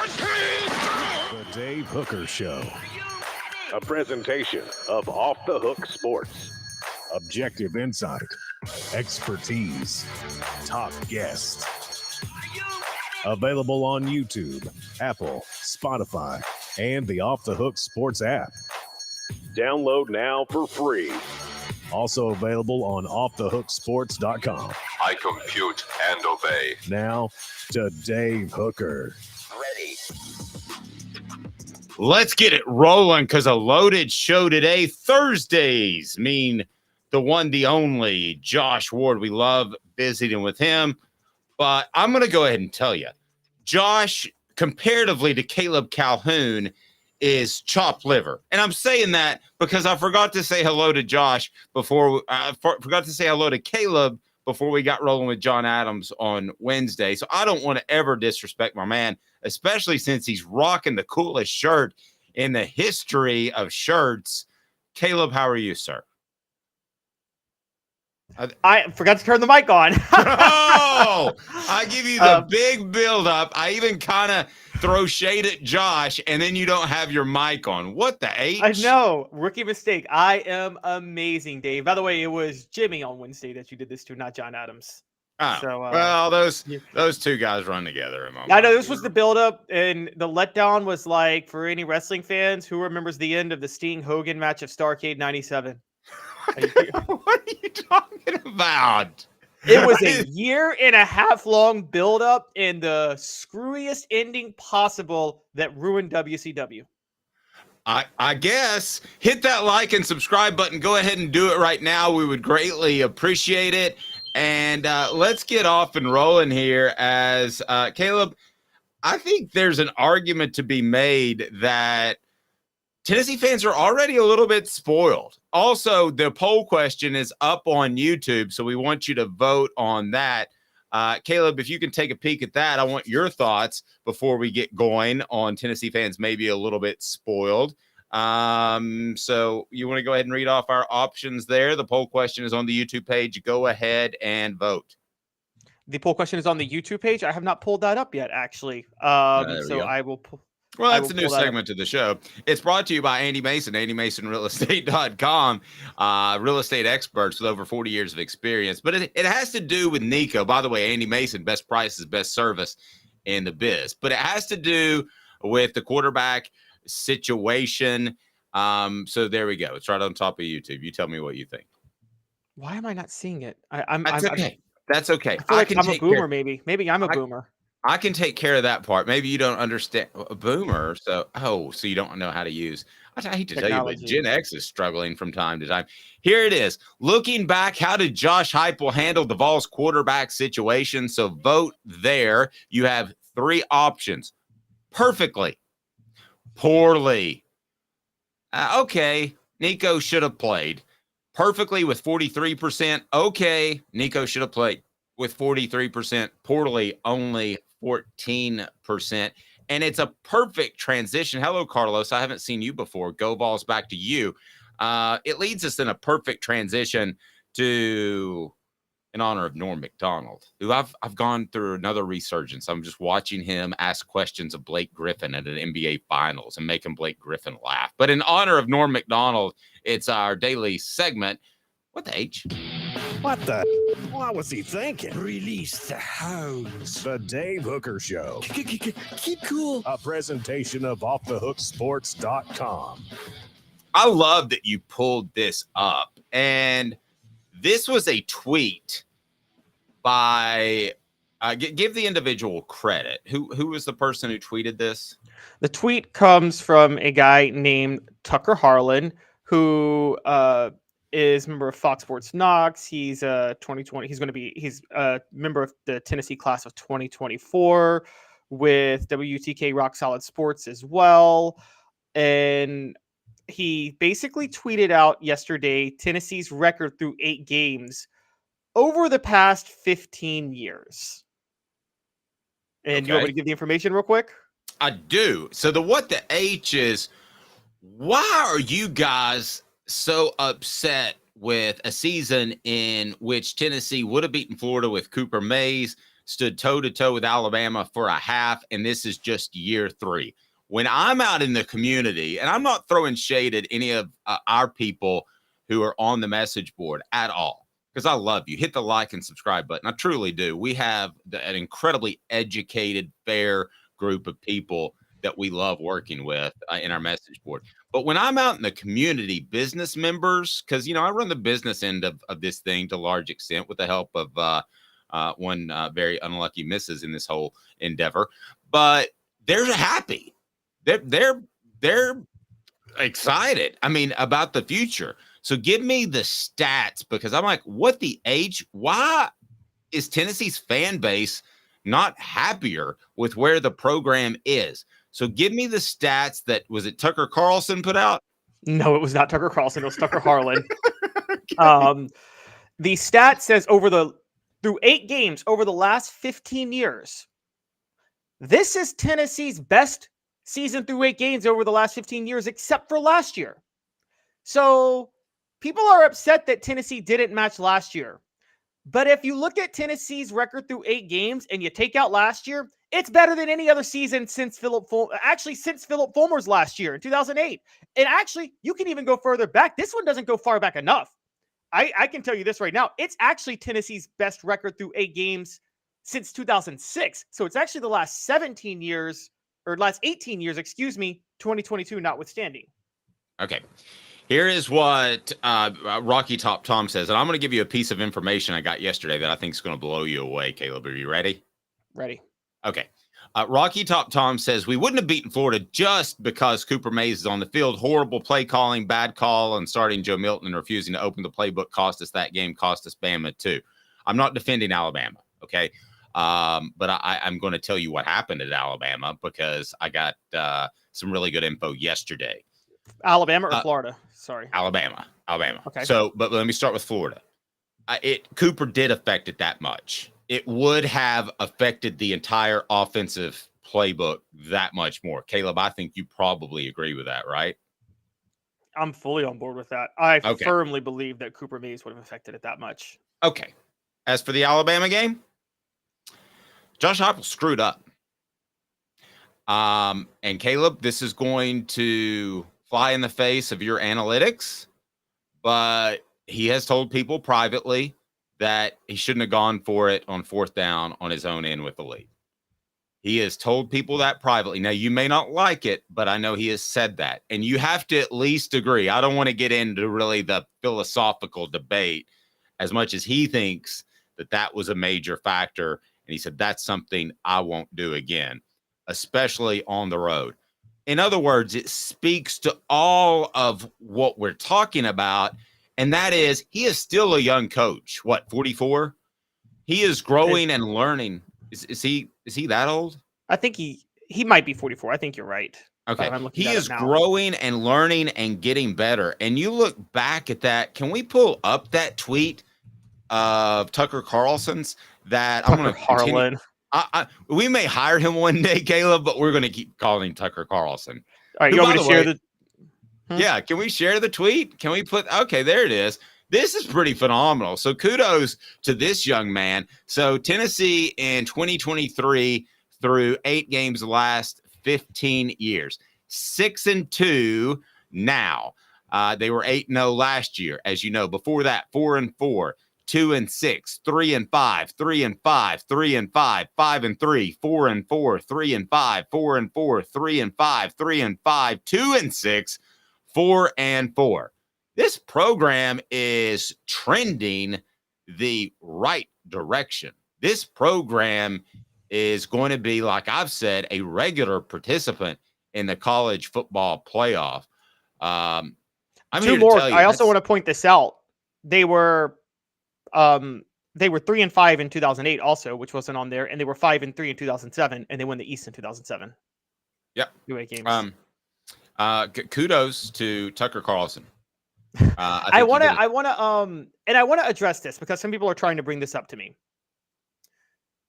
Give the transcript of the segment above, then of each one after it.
The Dave Hooker Show. A presentation of Off the Hook Sports. Objective insight, expertise, top guests. Available on YouTube, Apple, Spotify, and the Off the Hook Sports app. Download now for free. Also available on offthehooksports.com. I compute and obey. Now to Dave Hooker. Ready. Let's get it rolling because a loaded show today. Thursdays mean the one, the only Josh Ward. We love visiting with him. But I'm going to go ahead and tell you, Josh, comparatively to Caleb Calhoun, is chopped liver. And I'm saying that because I forgot to say hello to Josh before forgot to say hello to Caleb before we got rolling with John Adams on Wednesday. So I don't want to ever disrespect my man, especially since he's rocking the coolest shirt in the history of shirts. Caleb, how are you, sir? I forgot to turn the mic on. Oh, I give you the big build-up. I even kind of throw shade at Josh, and then you don't have your mic on. What the H? I know. Rookie mistake. I am amazing, Dave. By the way, it was Jimmy on Wednesday that you did this to, not John Adams. Oh, so, well, those two guys run together. I know this was the build-up, and the letdown was like, for any wrestling fans, who remembers the end of the Sting-Hogan match of Starrcade 97? What are you talking about? It was a year and a half long build-up and the screwiest ending possible that ruined WCW. I guess hit that like and subscribe button. Go ahead and do it right now. We would greatly appreciate it. And let's get off and rolling here as Caleb, I think there's an argument to be made that Tennessee fans are already a little bit spoiled. Also, the poll question is up on YouTube, so we want you to vote on that. Caleb, if you can take a peek at that, I want your thoughts before we get going on Tennessee fans maybe a little bit spoiled. So you want to go ahead and read off our options there? The poll question is on the YouTube page. Go ahead and vote. The poll question is on the YouTube page. I have not pulled that up yet, actually. So I will pull. Well, that's a new segment to the show. It's brought to you by Andy Mason, AndyMasonRealEstate.com, real estate experts with over 40 years of experience. But it has to do with Nico. By the way, Andy Mason, best prices, best service in the biz. But it has to do with the quarterback situation. So there we go. It's right on top of YouTube. You tell me what you think. Why am I not seeing it? That's okay. That's okay. I feel like I'm a boomer, maybe. Maybe I'm a boomer. I can take care of that part. Maybe you don't understand a boomer. So you don't know how to use. I hate to tell you, but Gen X is struggling from time to time. Here it is. Looking back, how did Josh Heupel handle the Vols quarterback situation? So vote there. You have three options. Perfectly. Poorly. Okay. Nico should have played. Perfectly with 43%. Okay. Nico should have played with 43%. Poorly, only 14%. And it's a perfect transition. Hello, Carlos. I haven't seen you before. Go Vols, back to you. It leads us in a perfect transition to, in honor of Norm Macdonald, who I've gone through another resurgence. I'm just watching him ask questions of Blake Griffin at an NBA Finals and making Blake Griffin laugh. But in honor of Norm Macdonald, it's our daily segment. What the H? What the? What was he thinking? Release the hounds. The Dave Hooker Show. Keep cool. A presentation of offthehooksports.com. I love that you pulled this up. And this was a tweet by, give the individual credit. Who was the person who tweeted this? The tweet comes from a guy named Tucker Harlan, who is a member of Fox Sports Knox. He's 2020. He's a member of the Tennessee class of 2024 with WTK Rock Solid Sports as well. And he basically tweeted out yesterday Tennessee's record through 8 games over the past 15 years. And you want me to give the information real quick? I do. So what the H is, why are you guys so upset with a season in which Tennessee would have beaten Florida with Cooper Mays, stood toe-to-toe with Alabama for a half, and this is just year 3. When I'm out in the community, and I'm not throwing shade at any of our people who are on the message board at all, because I love you. Hit the like and subscribe button. I truly do. We have an incredibly educated, fair group of people that we love working with in our message board. But when I'm out in the community, business members, because, I run the business end of this thing to a large extent with the help of one very unlucky missus in this whole endeavor, but they're happy. They're excited. About the future. So give me the stats, because I'm like, why is Tennessee's fan base not happier with where the program is? So give me the stats that, was it Tucker Carlson put out? No, it was not Tucker Carlson. It was Tucker Harlan. Okay. The stat says through 8 games over the last 15 years, this is Tennessee's best season through 8 games over the last 15 years, except for last year. So people are upset that Tennessee didn't match last year. But if you look at Tennessee's record through 8 games and you take out last year, it's better than any other season since Philip Fulmer's last year in 2008. And actually, you can even go further back. This one doesn't go far back enough. I can tell you this right now. It's actually Tennessee's best record through 8 games since 2006. So it's actually the last 18 years, 2022 notwithstanding. Okay. Here is what Rocky Top Tom says, and I'm going to give you a piece of information I got yesterday that I think is going to blow you away, Caleb. Are you ready? Ready. Okay. Rocky Top Tom says, we wouldn't have beaten Florida just because Cooper Mays is on the field. Horrible play calling, bad call, and starting Joe Milton and refusing to open the playbook cost us that game, cost us Bama too. I'm not defending Alabama, okay? But I'm going to tell you what happened at Alabama, because I got some really good info yesterday. Alabama or Florida? Sorry. Alabama. Okay. So, but let me start with Florida. Cooper did affect it that much. It would have affected the entire offensive playbook that much more. Caleb, I think you probably agree with that, right? I'm fully on board with that. I firmly believe that Cooper Mays would have affected it that much. Okay. As for the Alabama game, Josh Heupel screwed up. And Caleb, this is going to fly in the face of your analytics, but he has told people privately that he shouldn't have gone for it on 4th down on his own end with the lead. He has told people that privately. Now, you may not like it, but I know he has said that. And you have to at least agree. I don't want to get into really the philosophical debate as much as he thinks that was a major factor. And he said, that's something I won't do again, especially on the road. In other words, it speaks to all of what we're talking about. And that is, he is still a young coach. What, 44? He is growing and learning. Is he that old? I think he might be 44. I think you're right. Okay. He is growing and learning and getting better. And you look back at that. Can we pull up that tweet of Tucker Carlson's that I'm going to Harlan? We may hire him one day, Caleb, but we're going to keep calling him Tucker Carlson. All right, you want me to share the? Yeah, can we share the tweet? Can we put? Okay, there it is. This is pretty phenomenal. So kudos to this young man. So Tennessee in 2023 through 8 games the last 15 years, 6-2 now. They were 8-0 last year, as you know. Before that, 4-4. 2-6, 3-5, 3-5, 3-5, 5-3, 4-4, 3-5, 4-4, 3-5, 3-5, 2-6, 4-4. This program is trending the right direction. This program is going to be, like I've said, a regular participant in the college football playoff. I'm Two more. I also want to point this out. They were 3-5 in 2008 also, which wasn't on there, and they were 5-3 in 2007, and they won the East in 2007. Yep. 2 games. Kudos to Tucker Carlson. I want to address this because some people are trying to bring this up to me.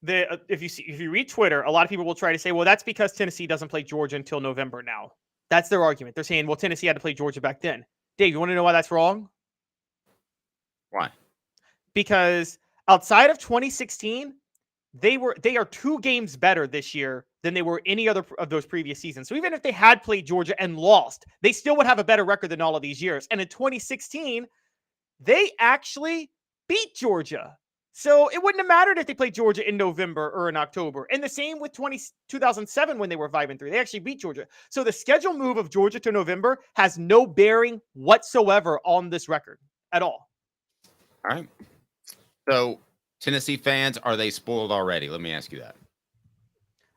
If you read Twitter, a lot of people will try to say, well, that's because Tennessee doesn't play Georgia until November now. That's their argument. They're saying, well, Tennessee had to play Georgia back then. Dave, you want to know why that's wrong? Why? Because outside of 2016, they are 2 games better this year than they were any other of those previous seasons. So even if they had played Georgia and lost, they still would have a better record than all of these years. And in 2016, they actually beat Georgia. So it wouldn't have mattered if they played Georgia in November or in October. And the same with 2007 when they were 5-3. They actually beat Georgia. So the schedule move of Georgia to November has no bearing whatsoever on this record at all. All right. So Tennessee fans, are they spoiled already? Let me ask you that.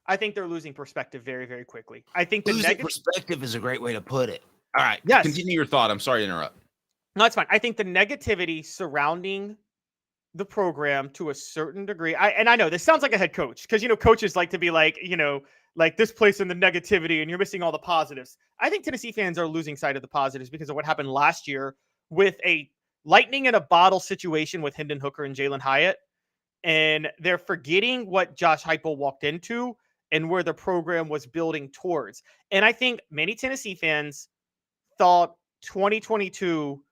I think they're losing perspective very, very quickly. I think the losing perspective is a great way to put it. All right. Yes. Continue your thought. I'm sorry to interrupt. No, it's fine. I think the negativity surrounding the program to a certain degree. I know this sounds like a head coach because, coaches like to be like, like this place in the negativity and you're missing all the positives. I think Tennessee fans are losing sight of the positives because of what happened last year with a lightning in a bottle situation with Hendon Hooker and Jalen Hyatt. And they're forgetting what Josh Heupel walked into and where the program was building towards. And I think many Tennessee fans thought 2022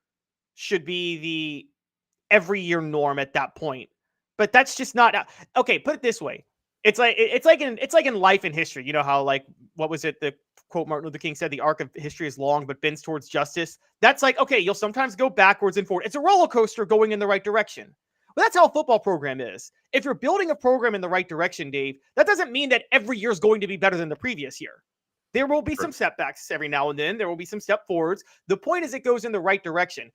should be the every year norm at that point, but that's just not okay. Put it this way. It's like in life and history. You know how, like, what was it? The quote Martin Luther King said, the arc of history is long, but bends towards justice. That's like, okay, you'll sometimes go backwards and forward. It's a roller coaster going in the right direction. But that's how a football program is. If you're building a program in the right direction, Dave, that doesn't mean that every year is going to be better than the previous year. There will be some setbacks every now and then. There will be some step forwards. The point is it goes in the right direction.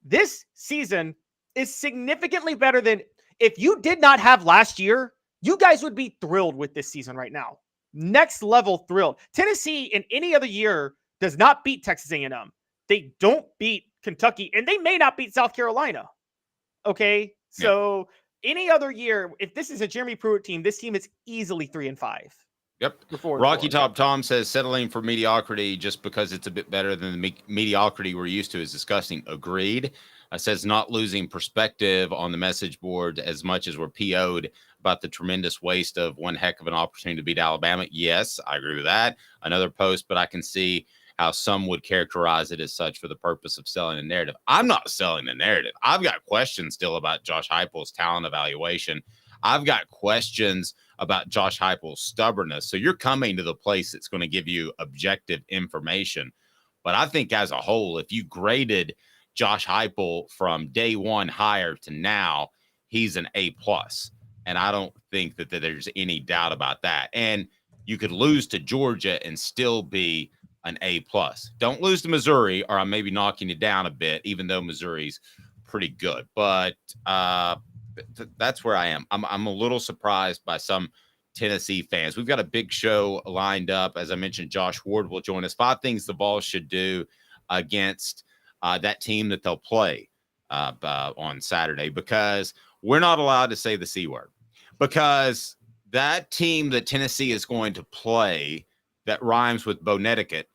This season is significantly better than if you did not have last year, you guys would be thrilled with this season right now. Next level thrilled. Tennessee in any other year does not beat Texas A&M. They don't beat Kentucky, and they may not beat South Carolina. Okay? So any other year, if this is a Jeremy Pruitt team, this team is easily 3-5. Yep. Rocky Top Tom says settling for mediocrity just because it's a bit better than the mediocrity we're used to is disgusting. Agreed. Says not losing perspective on the message board as much as we're PO'd about the tremendous waste of one heck of an opportunity to beat Alabama. Yes, I agree with that. Another post, but I can see how some would characterize it as such for the purpose of selling a narrative. I'm not selling the narrative. I've got questions still about Josh Heupel's talent evaluation. I've got questions about Josh Heupel's stubbornness. So you're coming to the place that's going to give you objective information. But I think as a whole, if you graded Josh Heupel from day one hire to now, he's an A+. And I don't think that there's any doubt about that. And you could lose to Georgia and still be an A+. Don't lose to Missouri, or I'm maybe knocking you down a bit, even though Missouri's pretty good. But that's where I am. I'm a little surprised by some Tennessee fans. We've got a big show lined up. As I mentioned, Josh Ward will join us. 5 things the Vols should do against that team that they'll play on Saturday, because we're not allowed to say the C word, because that team that Tennessee is going to play that rhymes with Connecticut,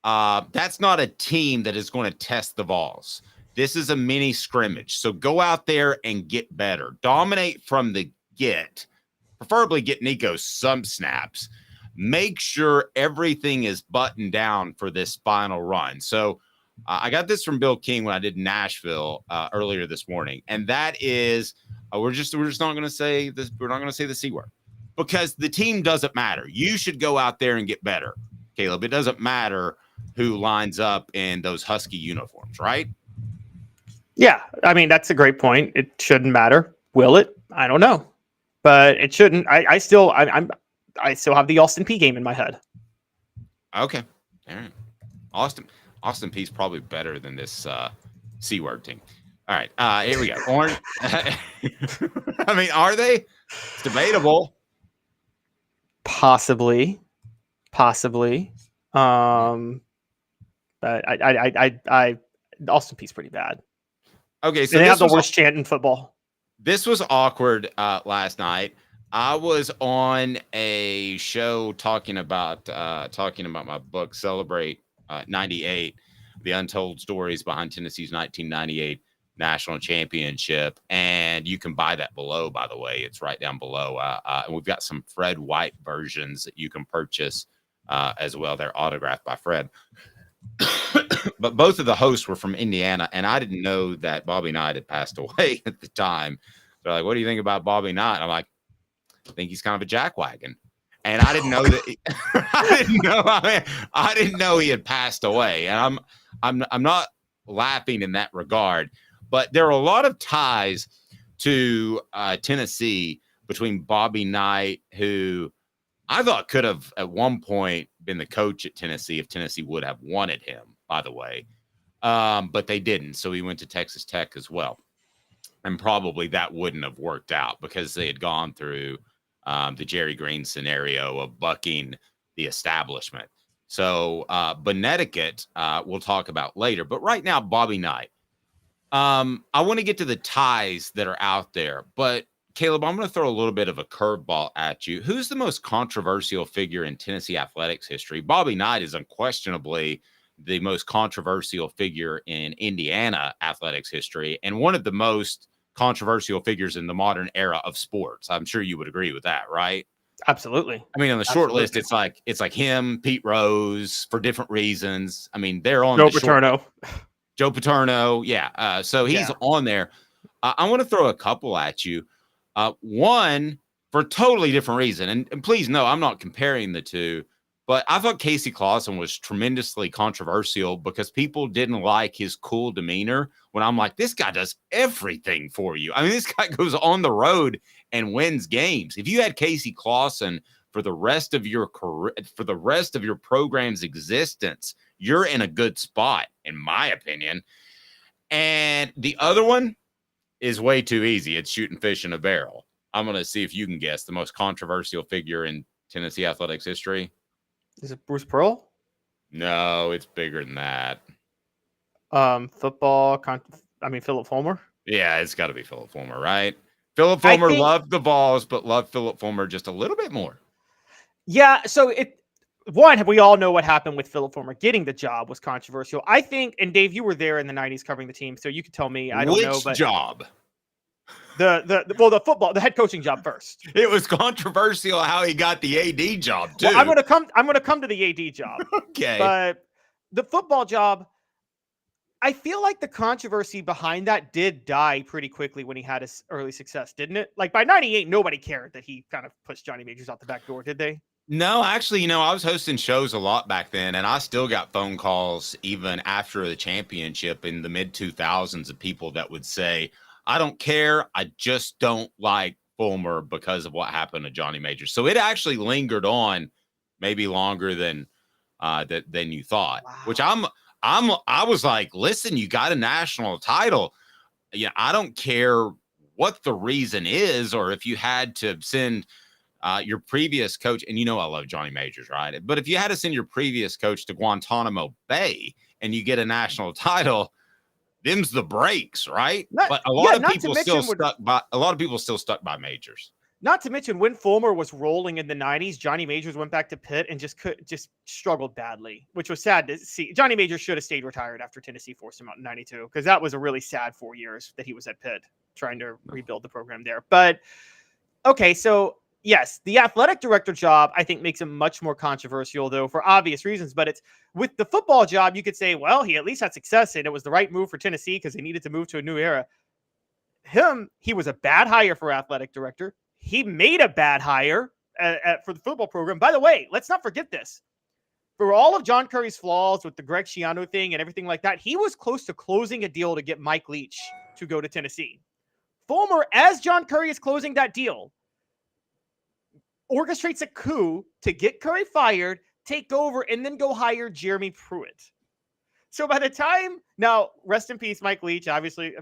that's not a team that is going to test the Vols. This is a mini scrimmage. So go out there and get better. Dominate from the get. Preferably get Nico some snaps. Make sure everything is buttoned down for this final run. So I got this from Bill King when I did Nashville earlier this morning, and that is we're just not going to say this. We're not going to say the C word, because the team doesn't matter. You should go out there and get better, Caleb. It doesn't matter who lines up in those Husky uniforms, right? Yeah, I mean, that's a great point. It shouldn't matter. Will it? I don't know, but it shouldn't. I still have the Austin P game in my head. Okay, all right. Austin P's probably better than this C word team. All right, here we go. Orange. I mean, are they? It's debatable. Possibly. But I Austin P's pretty bad. Okay, so they have the worst chant in football. This was awkward last night. I was on a show talking about my book, Celebrate 98, the untold stories behind Tennessee's 1998 national championship. And you can buy that below, by the way. It's right down below. And we've got some Fred White versions that you can purchase as well. They're autographed by Fred. But both of the hosts were from Indiana, and I didn't know that Bobby Knight had passed away at the time. They're like, "What do you think about Bobby Knight?" I'm like, I think he's kind of a jackwagon. And I didn't know that. I didn't know he had passed away. And I'm not laughing in that regard. But there are a lot of ties to Tennessee between Bobby Knight, who I thought could have at one point been the coach at Tennessee if Tennessee would have wanted him, by the way. But they didn't. So he went to Texas Tech as well. And probably that wouldn't have worked out because they had gone through the Jerry Green scenario of bucking the establishment. So Connecticut, we'll talk about later. But right now, Bobby Knight. I want to get to the ties that are out there. But, Caleb, I'm going to throw a little bit of a curveball at you. Who's the most controversial figure in Tennessee athletics history? Bobby Knight is unquestionably the most controversial figure in Indiana athletics history and one of the most controversial figures in the modern era of sports. I'm sure you would agree with that, right? Absolutely. I mean, on the short list, it's like him, Pete Rose, for different reasons. I mean, they're on Joe the Paterno. Joe Paterno, yeah. So he's on there. I want to throw a couple at you. One for a totally different reason, and please know I'm not comparing the two. But I thought Casey Clausen was tremendously controversial because people didn't like his cool demeanor when I'm like, this guy does everything for you. I mean, this guy goes on the road and wins games. If you had Casey Clausen for the rest of your career, for the rest of your program's existence, you're in a good spot, in my opinion. And the other one is way too easy. It's shooting fish in a barrel. I'm going to see if you can guess the most controversial figure in Tennessee athletics history. Is it Bruce Pearl? No, it's bigger than that. Football. Philip Fulmer. Yeah, it's got to be Philip Fulmer, right? Philip Fulmer loved the Vols, but loved Philip Fulmer just a little bit more. Yeah, so we all know what happened with Philip Fulmer getting the job was controversial. I think, and Dave, you were there in the 90s covering the team, so you could tell me. I don't know, but which job? The head coaching job first. It was controversial how he got the AD job too. Well, I'm gonna come to the AD job. Okay. But the football job, I feel like the controversy behind that did die pretty quickly when he had his early success, didn't it? Like by 98, nobody cared that he kind of pushed Johnny Majors out the back door, did they? No, actually, I was hosting shows a lot back then, and I still got phone calls even after the championship in the mid 2000s of people that would say, I don't care. I just don't like Fulmer because of what happened to Johnny Majors. So it actually lingered on maybe longer than you thought, wow. Which I was like, listen, you got a national title. Yeah, I don't care what the reason is, or if you had to send your previous coach, and I love Johnny Majors, right? But if you had to send your previous coach to Guantanamo Bay and you get a national title, them's the breaks, right? But a lot of people still stuck by Majors. Not to mention when Fulmer was rolling in the 90s, Johnny Majors went back to Pitt and just struggled badly, which was sad to see. Johnny Majors should have stayed retired after Tennessee forced him out in 92 because that was a really sad 4 years that he was at Pitt trying to rebuild the program there. But okay, so yes, the athletic director job, I think, makes him much more controversial, though, for obvious reasons. But it's with the football job, you could say, well, he at least had success, and it was the right move for Tennessee because they needed to move to a new era. He was a bad hire for athletic director. He made a bad hire for the football program. By the way, let's not forget this. For all of John Curry's flaws with the Greg Schiano thing and everything like that, he was close to closing a deal to get Mike Leach to go to Tennessee. Fulmer, as John Curry is closing that deal, orchestrates a coup to get Curry fired, take over, and then go hire Jeremy Pruitt. So by the time, now, rest in peace, Mike Leach, obviously,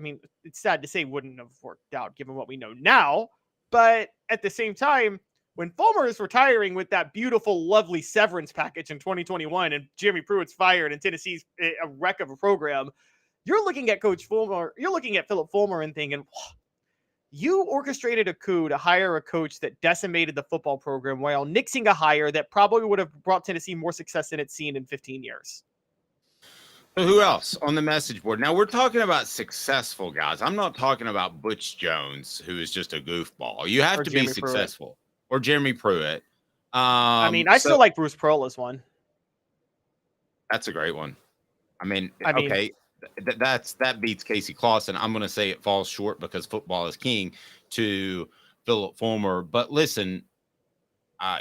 it's sad to say wouldn't have worked out given what we know now, but at the same time, when Fulmer is retiring with that beautiful, lovely severance package in 2021 and Jeremy Pruitt's fired and Tennessee's a wreck of a program, you're looking at Coach Fulmer, you're looking at Philip Fulmer and thinking, you orchestrated a coup to hire a coach that decimated the football program while nixing a hire that probably would have brought Tennessee more success than it's seen in 15 years. Who else on the message board? Now, we're talking about successful guys. I'm not talking about Butch Jones, who is just a goofball. You have to be successful. Or Jeremy Pruitt. I still like Bruce Pearl as one. That's a great one. Okay. That beats Casey Clausen. I'm going to say it falls short because football is king to Philip Fulmer. But listen,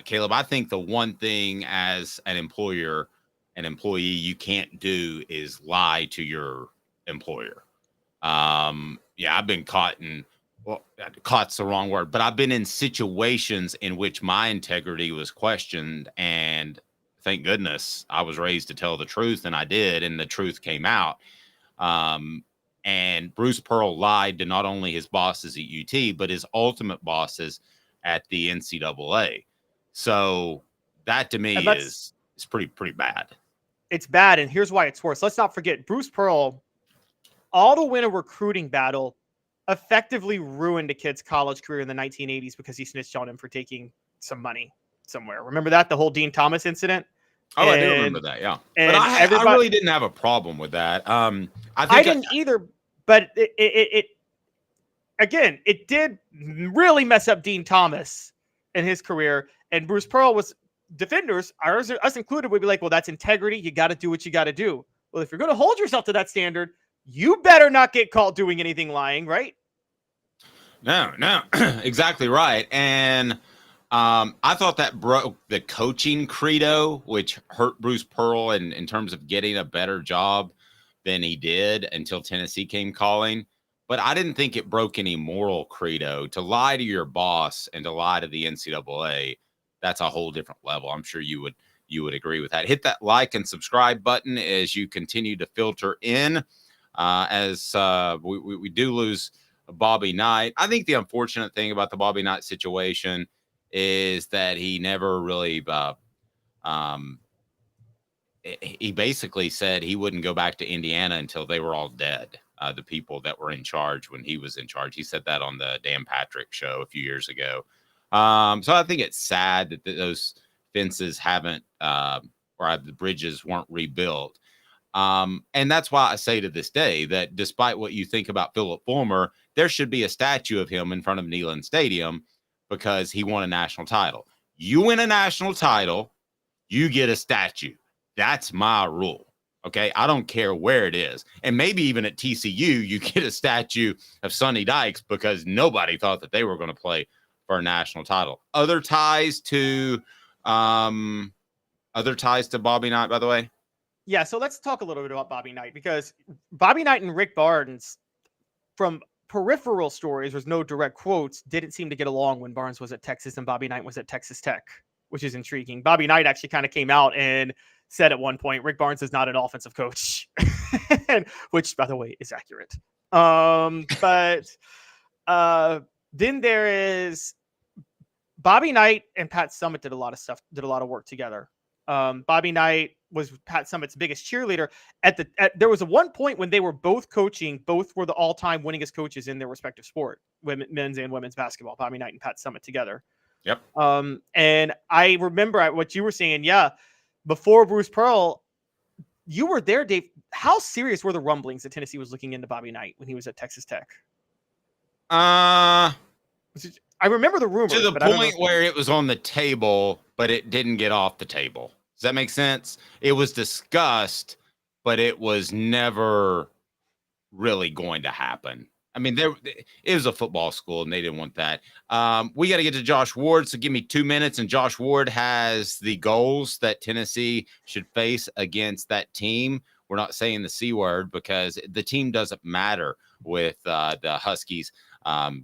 Caleb, I think the one thing as an employer, an employee, you can't do is lie to your employer. I've been caught's the wrong word, but I've been in situations in which my integrity was questioned, and thank goodness I was raised to tell the truth, and I did, and the truth came out. And Bruce Pearl lied to not only his bosses at UT, but his ultimate bosses at the NCAA. So that to me is pretty bad. It's bad, and here's why it's worse. Let's not forget Bruce Pearl, all to win a recruiting battle, effectively ruined a kid's college career in the 1980s because he snitched on him for taking some money somewhere. Remember that? The whole Dean Thomas incident? I do remember that, yeah. But I really didn't have a problem with that. I didn't either, but it did really mess up Dean Thomas in his career. And Bruce Pearl was defenders, us included, would be like, well, that's integrity. You got to do what you got to do. Well, if you're going to hold yourself to that standard, you better not get caught doing anything lying, right? No, exactly right. And I thought that broke the coaching credo, which hurt Bruce Pearl in terms of getting a better job than he did until Tennessee came calling. But I didn't think it broke any moral credo. To lie to your boss and to lie to the NCAA, that's a whole different level. I'm sure you would agree with that. Hit that like and subscribe button as you continue to filter in. As we do lose Bobby Knight. I think the unfortunate thing about the Bobby Knight situation is that he never really he basically said he wouldn't go back to Indiana until they were all dead. The people that were in charge when he was in charge. He said that on the Dan Patrick show a few years ago. So I think it's sad that those fences haven't or the bridges weren't rebuilt. And that's why I say to this day that despite what you think about Philip Fulmer, there should be a statue of him in front of Neyland Stadium because he won a national title. You win a national title, you get a statue. That's my rule. Okay. I don't care where it is. And maybe even at TCU, you get a statue of Sonny Dykes because nobody thought that they were going to play for a national title. Other ties to Bobby Knight, by the way. Yeah, so let's talk a little bit about Bobby Knight because Bobby Knight and Rick Barnes, from peripheral stories, there's no direct quotes, didn't seem to get along when Barnes was at Texas and Bobby Knight was at Texas Tech, which is intriguing. Bobby Knight actually kind of came out and said at one point, Rick Barnes is not an offensive coach, which, by the way, is accurate. But then there is Bobby Knight and Pat Summitt did a lot of work together. Bobby Knight was Pat Summitt's biggest cheerleader. There was a one point when they were both coaching. Both were the all-time winningest coaches in their respective sport, men's and women's basketball. Bobby Knight and Pat Summitt together. Yep. And I remember what you were saying. Yeah, before Bruce Pearl, you were there, Dave. How serious were the rumblings that Tennessee was looking into Bobby Knight when he was at Texas Tech? I remember the rumors to the point where it was on the table, but it didn't get off the table. Does that make sense? It was discussed, but it was never really going to happen. I mean, it was a football school, and they didn't want that. We got to get to Josh Ward, so give me 2 minutes. And Josh Ward has the goals that Tennessee should face against that team. We're not saying the C word because the team doesn't matter with the Huskies.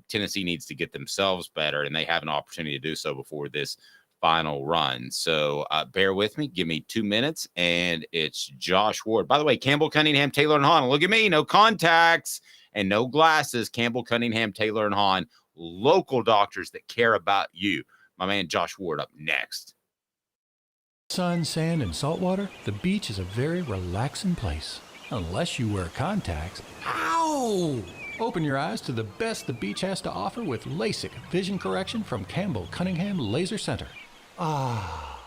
Tennessee needs to get themselves better, and they have an opportunity to do so before this final run. So bear with me. Give me 2 minutes, and it's Josh Ward. By the way, Campbell, Cunningham, Taylor, and Hahn. Look at me. No contacts and no glasses. Campbell, Cunningham, Taylor, and Hahn. Local doctors that care about you. My man Josh Ward up next. Sun, sand, and salt water, the beach is a very relaxing place. Unless you wear contacts. Ow! Open your eyes to the best the beach has to offer with LASIK vision correction from Campbell Cunningham Laser Center. Ah.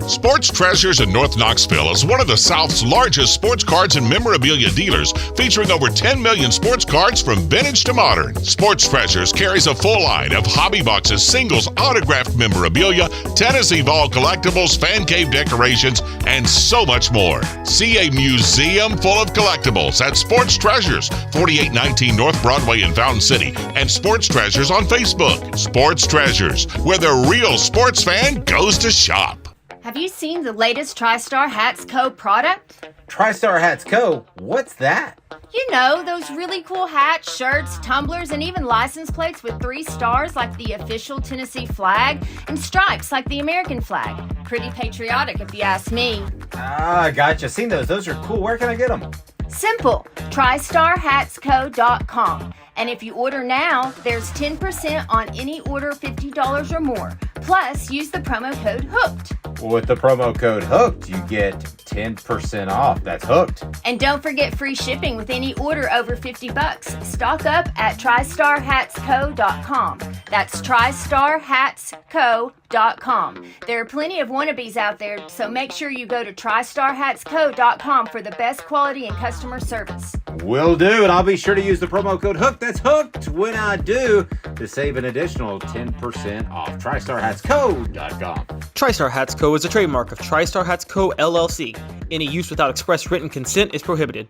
Sports Treasures in North Knoxville is one of the South's largest sports cards and memorabilia dealers, featuring over 10 million sports cards from vintage to modern. Sports Treasures carries a full line of hobby boxes, singles, autographed memorabilia, Tennessee Vol collectibles, fan cave decorations, and so much more. See a museum full of collectibles at Sports Treasures, 4819 North Broadway in Fountain City, and Sports Treasures on Facebook. Sports Treasures, where the real sports fan goes to shop. Have you seen the latest TriStar Hats Co. product? TriStar Hats Co.? What's that? You know, those really cool hats, shirts, tumblers, and even license plates with 3 stars like the official Tennessee flag and stripes like the American flag. Pretty patriotic if you ask me. Ah, gotcha. Seen those. Those are cool. Where can I get them? Simple. TriStarHatsCo.com. And if you order now, there's 10% on any order $50 or more. Plus, use the promo code HOOKED. With the promo code HOOKED, you get 10% off. That's hooked. And don't forget free shipping with any order over $50. Stock up at TriStarHatsCo.com. That's TriStarHatsCo.com. There are plenty of wannabes out there, so make sure you go to TriStarHatsCo.com for the best quality and customer service. Will do, and I'll be sure to use the promo code HOOKED. That's hooked when I do, to save an additional 10% off. TriStarHatsCo.com. TriStar Hats Co. is a trademark of TriStar Hats Co. LLC. Any use without express written consent is prohibited.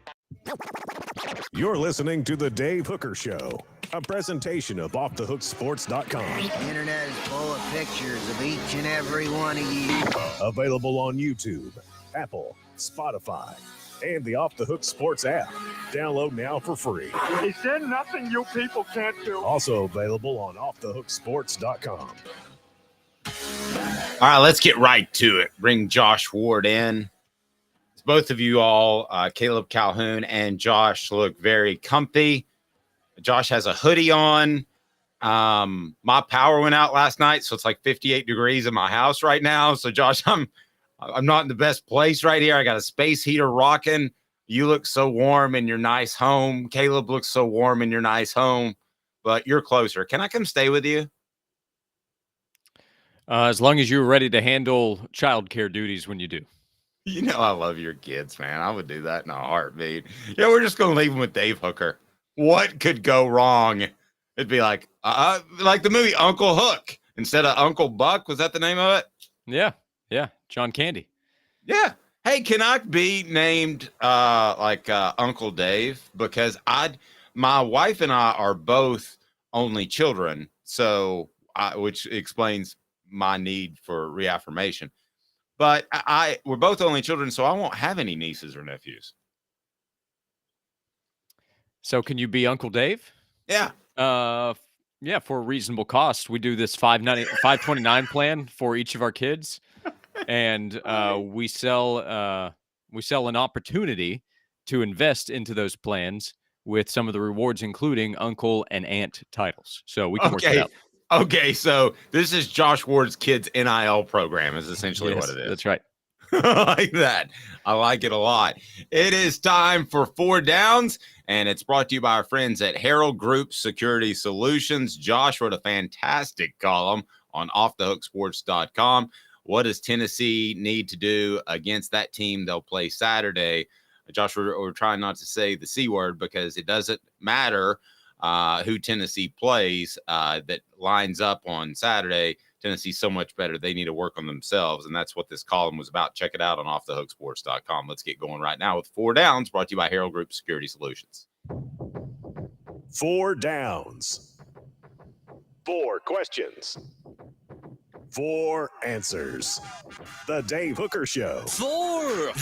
You're listening to The Dave Hooker Show, a presentation of OffTheHookSports.com. The internet is full of pictures of each and every one of you. Available on YouTube, Apple, Spotify, and the Off the Hook Sports app. Download now for free. Is there nothing you people can't do? Also available on OffTheHookSports.com. All right, let's get right to it. Bring Josh Ward in. Both of you all, Caleb Calhoun and Josh, look very comfy. Josh has a hoodie on. My power went out last night, so it's like 58 degrees in my house right now. So, Josh, I'm not in the best place right here. I got a space heater rocking. You look so warm in your nice home. Caleb looks so warm in your nice home, but you're closer. Can I come stay with you? As long as you're ready to handle childcare duties when you do. You know I love your kids, man. I would do that in a heartbeat. Yeah, we're just going to leave them with Dave Hooker. What could go wrong? It'd be like the movie Uncle Hook instead of Uncle Buck. Was that the name of it? Yeah. John Candy. Yeah. Hey, can I be named Uncle Dave? Because my wife and I are both only children, so which explains my need for reaffirmation. But we're both only children, so I won't have any nieces or nephews. So can you be Uncle Dave? Yeah. Yeah, for a reasonable cost. We do this $529 plan for each of our kids, and we sell an opportunity to invest into those plans with some of the rewards, including uncle and aunt titles. So we can work it out. Okay, so this is Josh Ward's kids' NIL program is essentially what it is. That's right. I like that. I like it a lot. It is time for 4 Downs, and it's brought to you by our friends at Herald Group Security Solutions. Josh wrote a fantastic column on offthehooksports.com. What does Tennessee need to do against that team they'll play Saturday? Josh, we're trying not to say the C word because it doesn't matter who Tennessee plays that lines up on Saturday. Tennessee's so much better. They need to work on themselves, and that's what this column was about. Check it out on offthehooksports.com. Let's get going right now with 4 Downs, brought to you by Herald Group Security Solutions. 4 Downs. 4 questions. 4 answers. The Dave Hooker Show. 4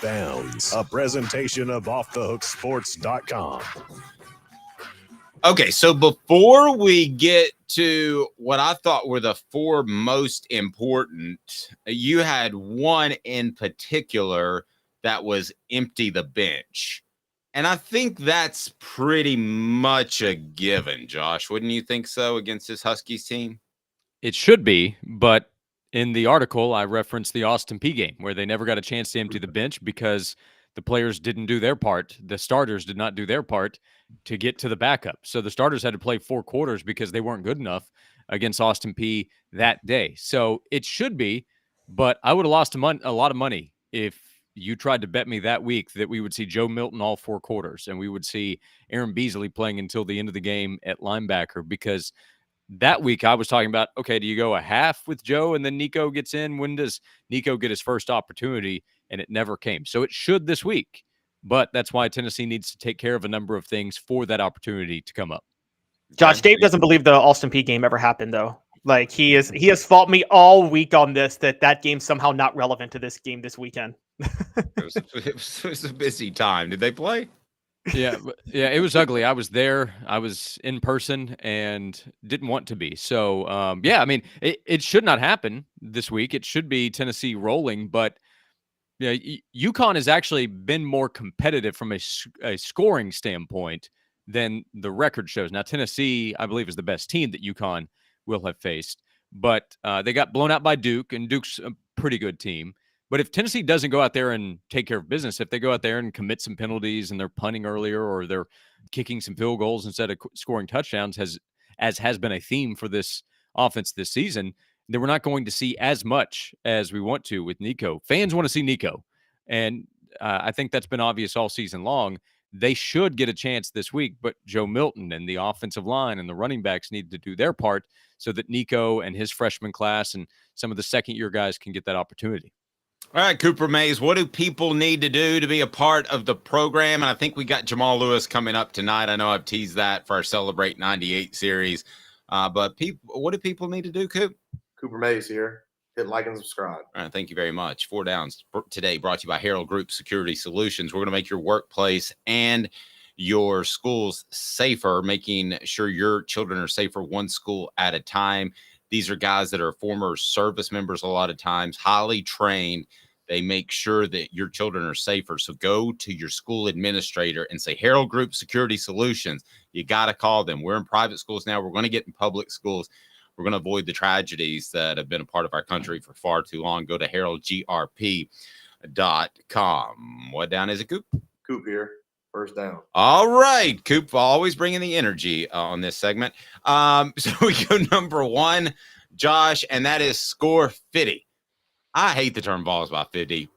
Downs. A presentation of offthehooksports.com. Okay, so before we get to what I thought were the 4 most important, you had one in particular that was empty the bench. And I think that's pretty much a given, Josh. Wouldn't you think so against this Huskies team? It should be, but in the article, I referenced the Austin Peay game where they never got a chance to empty the bench because the players didn't do their part. The starters did not do their part to get to the backup. So the starters had to play 4 quarters because they weren't good enough against Austin Peay that day. So it should be, But I would have lost a lot of money if you tried to bet me that week that we would see Joe Milton all 4 quarters and we would see Aaron Beasley playing until the end of the game at linebacker, because that week I was talking about, okay, do you go a half with Joe and then Nico gets in? When does Nico get his first opportunity? And it never came. So it should this week. But that's why Tennessee needs to take care of a number of things for that opportunity to come up. Josh, Dave doesn't believe the Austin Peay game ever happened, though. Like he has fought me all week on this, that game's somehow not relevant to this game this weekend. it was a busy time. Did they play? Yeah, it was ugly. I was there. I was in person and didn't want to be. So, I mean, it should not happen this week. It should be Tennessee rolling, but UConn has actually been more competitive from a scoring standpoint than the record shows. Now, Tennessee, I believe, is the best team that UConn will have faced, but they got blown out by Duke, and Duke's a pretty good team. But if Tennessee doesn't go out there and take care of business, if they go out there and commit some penalties and they're punting earlier or they're kicking some field goals instead of scoring touchdowns, as has been a theme for this offense this season, then we're not going to see as much as we want to with Nico. Fans want to see Nico, and I think that's been obvious all season long. They should get a chance this week, but Joe Milton and the offensive line and the running backs need to do their part so that Nico and his freshman class and some of the second-year guys can get that opportunity. All right, Cooper Mays, what do people need to do to be a part of the program? And I think we got Jamal Lewis coming up tonight. I know I've teased that for our Celebrate 98 series. But what do people need to do, Coop? Cooper Mays here. Hit like and subscribe. All right, thank you very much. 4 Downs today brought to you by Harold Group Security Solutions. We're going to make your workplace and your schools safer, making sure your children are safer one school at a time. These are guys that are former service members a lot of times, highly trained. They make sure that your children are safer. So go to your school administrator and say, Harold Group Security Solutions. You got to call them. We're in private schools now. We're going to get in public schools. We're going to avoid the tragedies that have been a part of our country for far too long. Go to haroldgrp.com. What down is it, Coop? Coop here. First down. All right, Coop, always bringing the energy on this segment. So we go number 1, Josh, and that is score 50. I hate the term Vols by 50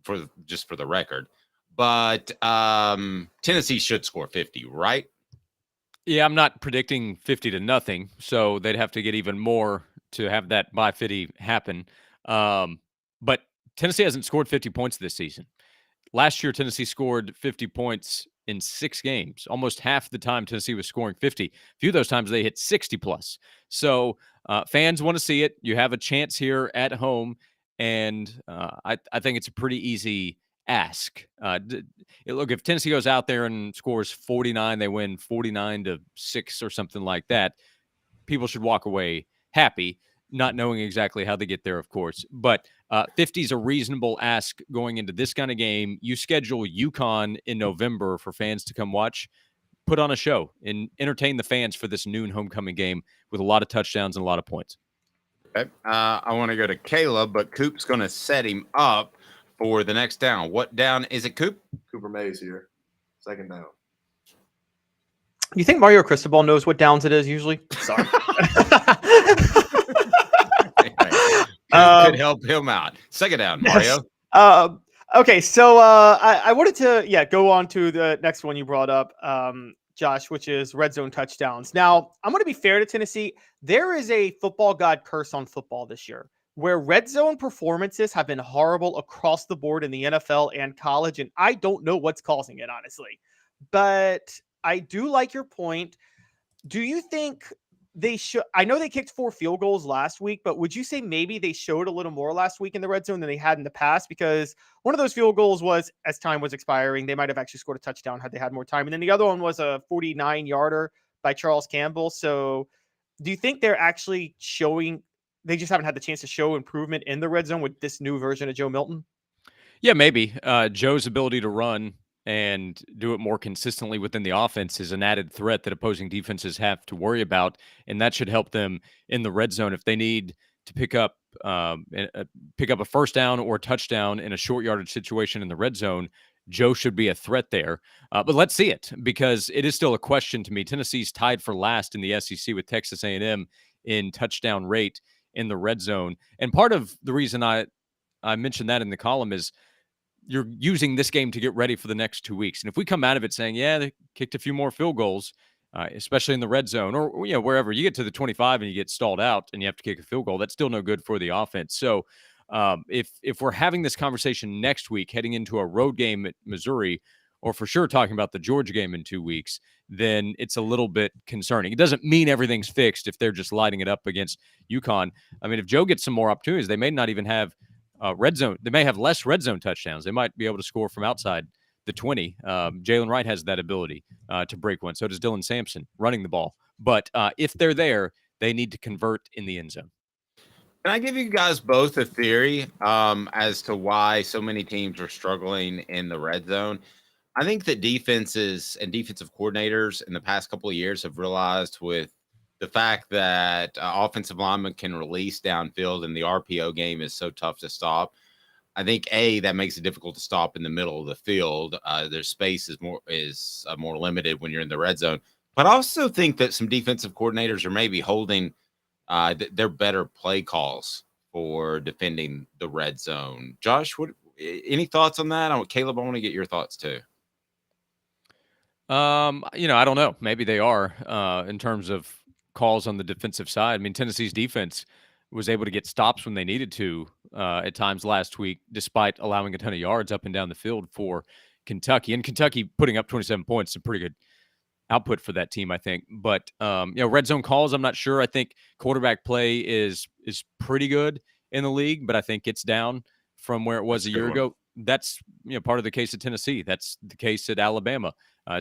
for the record, but Tennessee should score 50, right? Yeah, I'm not predicting 50-0, so they'd have to get even more to have that by 50 happen. But Tennessee hasn't scored 50 points this season. Last year, Tennessee scored 50 points in 6 games. Almost half the time Tennessee was scoring 50. A few of those times they hit 60+. So fans want to see it. You have a chance here at home, and I think it's a pretty easy ask. Look, if Tennessee goes out there and scores 49, they win 49-6 or something like that, people should walk away happy, not knowing exactly how they get there, of course. But 50 is a reasonable ask going into this kind of game. You schedule UConn in November for fans to come watch. Put on a show and entertain the fans for this noon homecoming game with a lot of touchdowns and a lot of points. Okay. I want to go to Caleb, but Coop's going to set him up for the next down. What down is it, Coop? Cooper Mays here. Second down. You think Mario Cristobal knows what downs it is usually? Sorry. Could help him out. Second down, Mario. Yes. Okay, so I wanted to go on to the next one you brought up, Josh, which is red zone touchdowns. Now, I'm going to be fair to Tennessee. There is a football god curse on football this year, where red zone performances have been horrible across the board in the NFL and college, and I don't know what's causing it, honestly. But I do like your point. Do you think they should? I know they kicked 4 field goals last week, but would you say maybe they showed a little more last week in the red zone than they had in the past? Because one of those field goals was, as time was expiring, they might have actually scored a touchdown had they had more time. And then the other one was a 49-yarder by Charles Campbell. So do you think they're actually showing, they just haven't had the chance to show improvement in the red zone with this new version of Joe Milton? Yeah, maybe. Joe's ability to run and do it more consistently within the offense is an added threat that opposing defenses have to worry about, and that should help them in the red zone. If they need to pick up a first down or a touchdown in a short yardage situation in the red zone, Joe should be a threat there. But let's see it, because it is still a question to me. Tennessee's tied for last in the SEC with Texas A&M in touchdown rate in the red zone. And part of the reason I I mentioned that in the column, is you're using this game to get ready for the next 2 weeks. And if we come out of it saying, yeah, they kicked a few more field goals, especially in the red zone or wherever you get to the 25 and you get stalled out and you have to kick a field goal, that's still no good for the offense. So if we're having this conversation next week, heading into a road game at Missouri, or for sure talking about the Georgia game in 2 weeks, then it's a little bit concerning. It doesn't mean everything's fixed if they're just lighting it up against UConn. I mean, if Joe gets some more opportunities, they may not even have red zone. They may have less red zone touchdowns. They might be able to score from outside the 20. Jalen Wright has that ability to break one. So does Dylan Sampson running the ball. But if they're there, they need to convert in the end zone. Can I give you guys both a theory as to why so many teams are struggling in the red zone? I think that defenses and defensive coordinators in the past couple of years have realized with the fact that offensive linemen can release downfield and the RPO game is so tough to stop. I think that makes it difficult to stop in the middle of the field. Their space is more limited when you're in the red zone. But I also think that some defensive coordinators are maybe holding their better play calls for defending the red zone. Josh, any thoughts on that? Caleb, I want to get your thoughts too. I don't know. Maybe they are in terms of calls on the defensive side. I mean, Tennessee's defense was able to get stops when they needed to at times last week, despite allowing a ton of yards up and down the field for Kentucky. And Kentucky putting up 27 points is a pretty good output for that team, I think. But red zone calls, I'm not sure. I think quarterback play is pretty good in the league, but I think it's down from where it was a year ago. That's part of the case at Tennessee. That's the case at Alabama.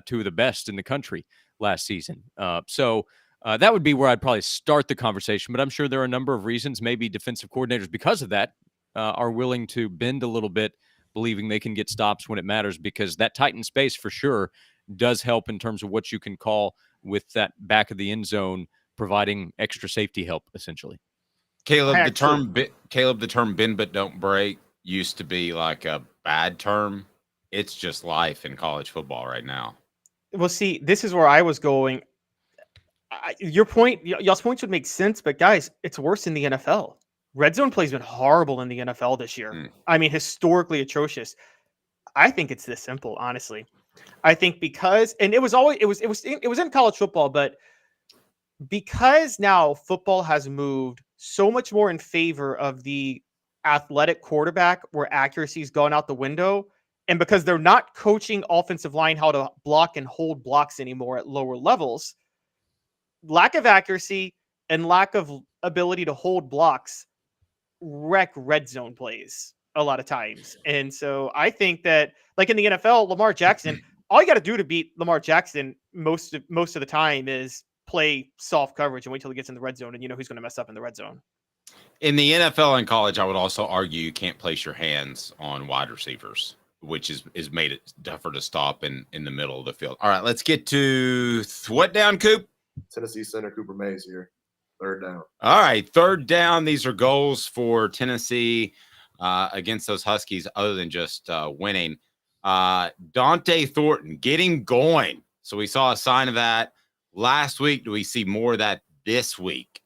Two of the best in the country last season. So that would be where I'd probably start the conversation. But I'm sure there are a number of reasons. Maybe defensive coordinators, because of that, are willing to bend a little bit, believing they can get stops when it matters, because that tightened space for sure does help in terms of what you can call with that back of the end zone, providing extra safety help, essentially. Caleb, the term bend but don't break used to be like a bad term. It's just life in college football right now. Well, see, this is where I was going. Your point, y'all's points would make sense, but guys, it's worse in the NFL. Red zone play's been horrible in the NFL this year. I mean, historically atrocious. I think it's this simple, honestly. I think because, and it was in college football, but because now football has moved so much more in favor of the athletic quarterback, where accuracy's gone out the window. And because they're not coaching offensive line how to block and hold blocks anymore at lower levels, lack of accuracy and lack of ability to hold blocks wreck red zone plays a lot of times. And so I think that, like in the NFL, Lamar Jackson, all you got to do to beat Lamar Jackson most of the time is play soft coverage and wait till he gets in the red zone, and you know who's going to mess up in the red zone. In the NFL and college, I would also argue you can't place your hands on wide receivers, which is made it tougher to stop in the middle of the field. All right, let's get to what down, Coop? Tennessee center Cooper Mays here. Third down. All right, third down. These are goals for Tennessee against those Huskies other than just winning. Dante Thornton getting going. So we saw a sign of that last week. Do we see more of that this week?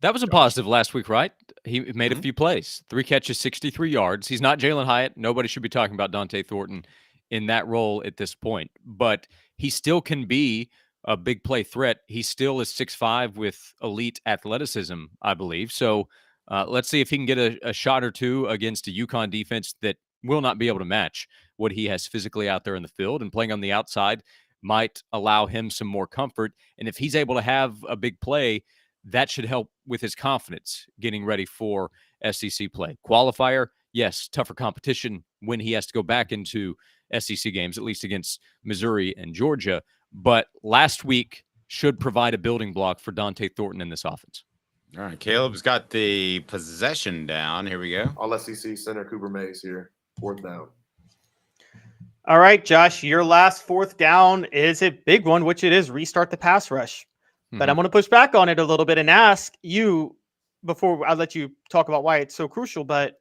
That was a positive last week, right? He made a few plays. 3 catches, 63 yards. He's not Jalen Hyatt. Nobody should be talking about Dante Thornton in that role at this point. But he still can be a big play threat. He still is 6'5" with elite athleticism, I believe. So let's see if he can get a shot or two against a UConn defense that will not be able to match what he has physically out there in the field. And playing on the outside might allow him some more comfort. And if he's able to have a big play, that should help with his confidence getting ready for SEC play. Qualifier, yes, tougher competition when he has to go back into SEC games, at least against Missouri and Georgia. But last week should provide a building block for Dante Thornton in this offense. All right, Caleb's got the possession down. Here we go. All SEC center Cooper Mays here. Fourth down. All right, Josh, your last fourth down is a big one, which it is restart the pass rush. But I'm going to push back on it a little bit and ask you, before I let you talk about why it's so crucial, but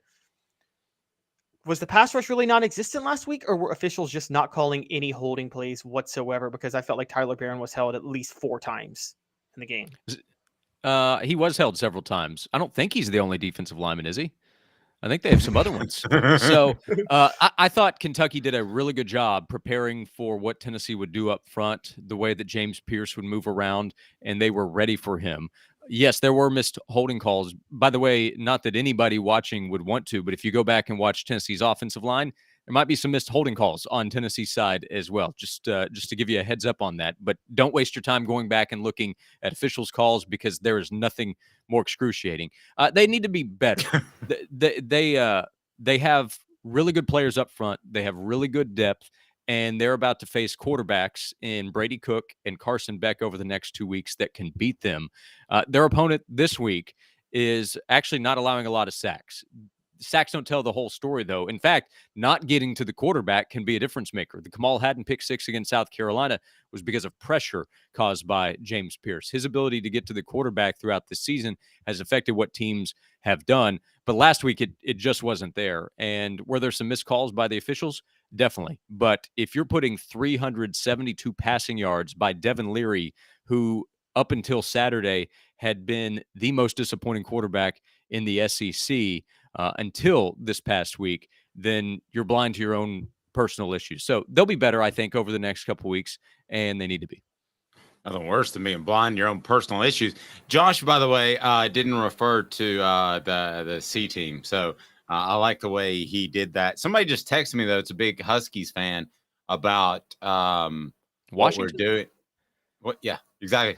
was the pass rush really non-existent last week, or were officials just not calling any holding plays whatsoever? Because I felt like Tyler Barron was held at least 4 times in the game. He was held several times. I don't think he's the only defensive lineman, is he? I think they have some other ones. So I thought Kentucky did a really good job preparing for what Tennessee would do up front, the way that James Pierce would move around, and they were ready for him. Yes, there were missed holding calls. By the way, not that anybody watching would want to, but if you go back and watch Tennessee's offensive line, there might be some missed holding calls on Tennessee's side as well, just to give you a heads up on that. But don't waste your time going back and looking at officials' calls because there is nothing more excruciating. They need to be better. They have really good players up front. They have really good depth, and they're about to face quarterbacks in Brady Cook and Carson Beck over the next 2 weeks that can beat them. Their opponent this week is actually not allowing a lot of sacks. Sacks don't tell the whole story, though. In fact, not getting to the quarterback can be a difference maker. The Kamal Hadden pick six against South Carolina was because of pressure caused by James Pierce. His ability to get to the quarterback throughout the season has affected what teams have done. But last week, it just wasn't there. And were there some missed calls by the officials? Definitely. But if you're putting 372 passing yards by Devin Leary, who up until Saturday had been the most disappointing quarterback in the SEC, until this past week, then you're blind to your own personal issues. So they'll be better, I think, over the next couple of weeks, and they need to be. Nothing worse than being blind to your own personal issues. Josh, by the way, didn't refer to the C team, so I like the way he did that. Somebody just texted me, though. It's a big Huskies fan about what we're doing. What? Yeah, exactly.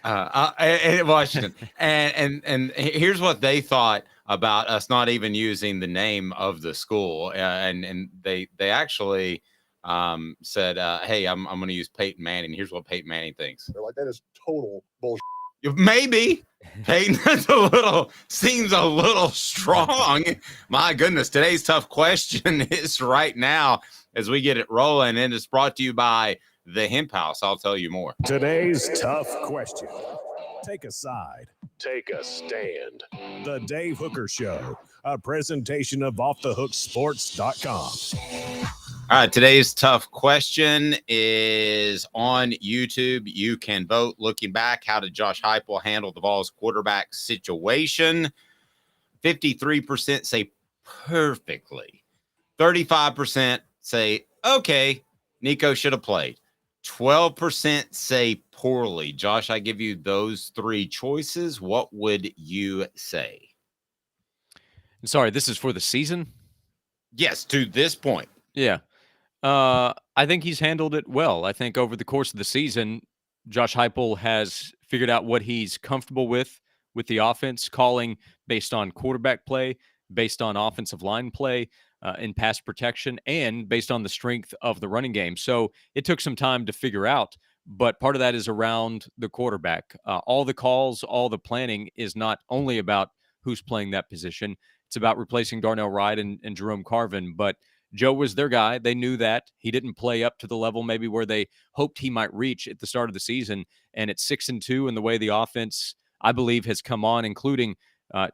Washington. And here's what they thought about us not even using the name of the school. And they actually said, hey, I'm going to use Peyton Manning. Here's what Peyton Manning thinks. They're like, that is total bullshit. Maybe Peyton seems a little strong. My goodness, today's tough question is right now as we get it rolling, and it's brought to you by the Hemp House. I'll tell you more. Today's tough question. Take a side. Take a stand. The Dave Hooker Show, a presentation of offthehooksports.com. All right, today's tough question is on YouTube. You can vote. Looking back, how did Josh Heupel handle the Vols quarterback situation? 53% say perfectly. 35% say, okay, Nico should have played. 12% say poorly. Josh, I give you those three choices. What would you say? Sorry, this is for the season? Yes, to this point. Yeah. I think he's handled it well. I think over the course of the season, Josh Heupel has figured out what he's comfortable with the offense, calling based on quarterback play, based on offensive line play, in pass protection, and based on the strength of the running game. So it took some time to figure out, but part of that is around the quarterback. All the calls, all the planning is not only about who's playing that position. It's about replacing Darnell Wright and Jerome Carvin, but Joe was their guy. They knew that. He didn't play up to the level maybe where they hoped he might reach at the start of the season, and it's 6-2 in the way the offense, I believe, has come on, including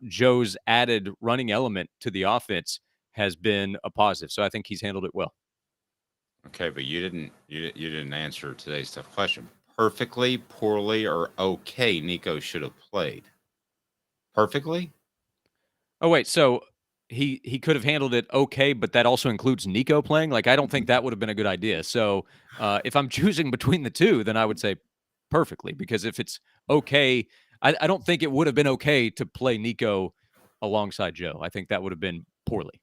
Joe's added running element to the offense has been a positive. So I think he's handled it well. Okay, but you didn't answer today's tough question. Perfectly, poorly, or okay, Nico should have played. Perfectly? Oh, wait. So he could have handled it okay, but that also includes Nico playing? Like, I don't think that would have been a good idea. So if I'm choosing between the two, then I would say perfectly, because if it's okay, I don't think it would have been okay to play Nico alongside Joe. I think that would have been poorly.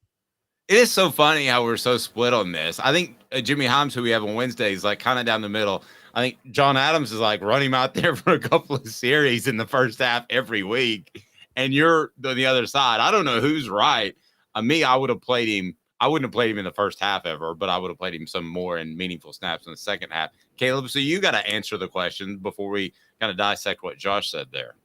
It is so funny how we're so split on this. I think Jimmy Himes, who we have on Wednesdays, like kind of down the middle. I think John Adams is like run him out there for a couple of series in the first half every week. And you're on the other side. I don't know who's right. Me, I would have played him. I wouldn't have played him in the first half ever, but I would have played him some more in meaningful snaps in the second half. Caleb, so you got to answer the question before we kind of dissect what Josh said there.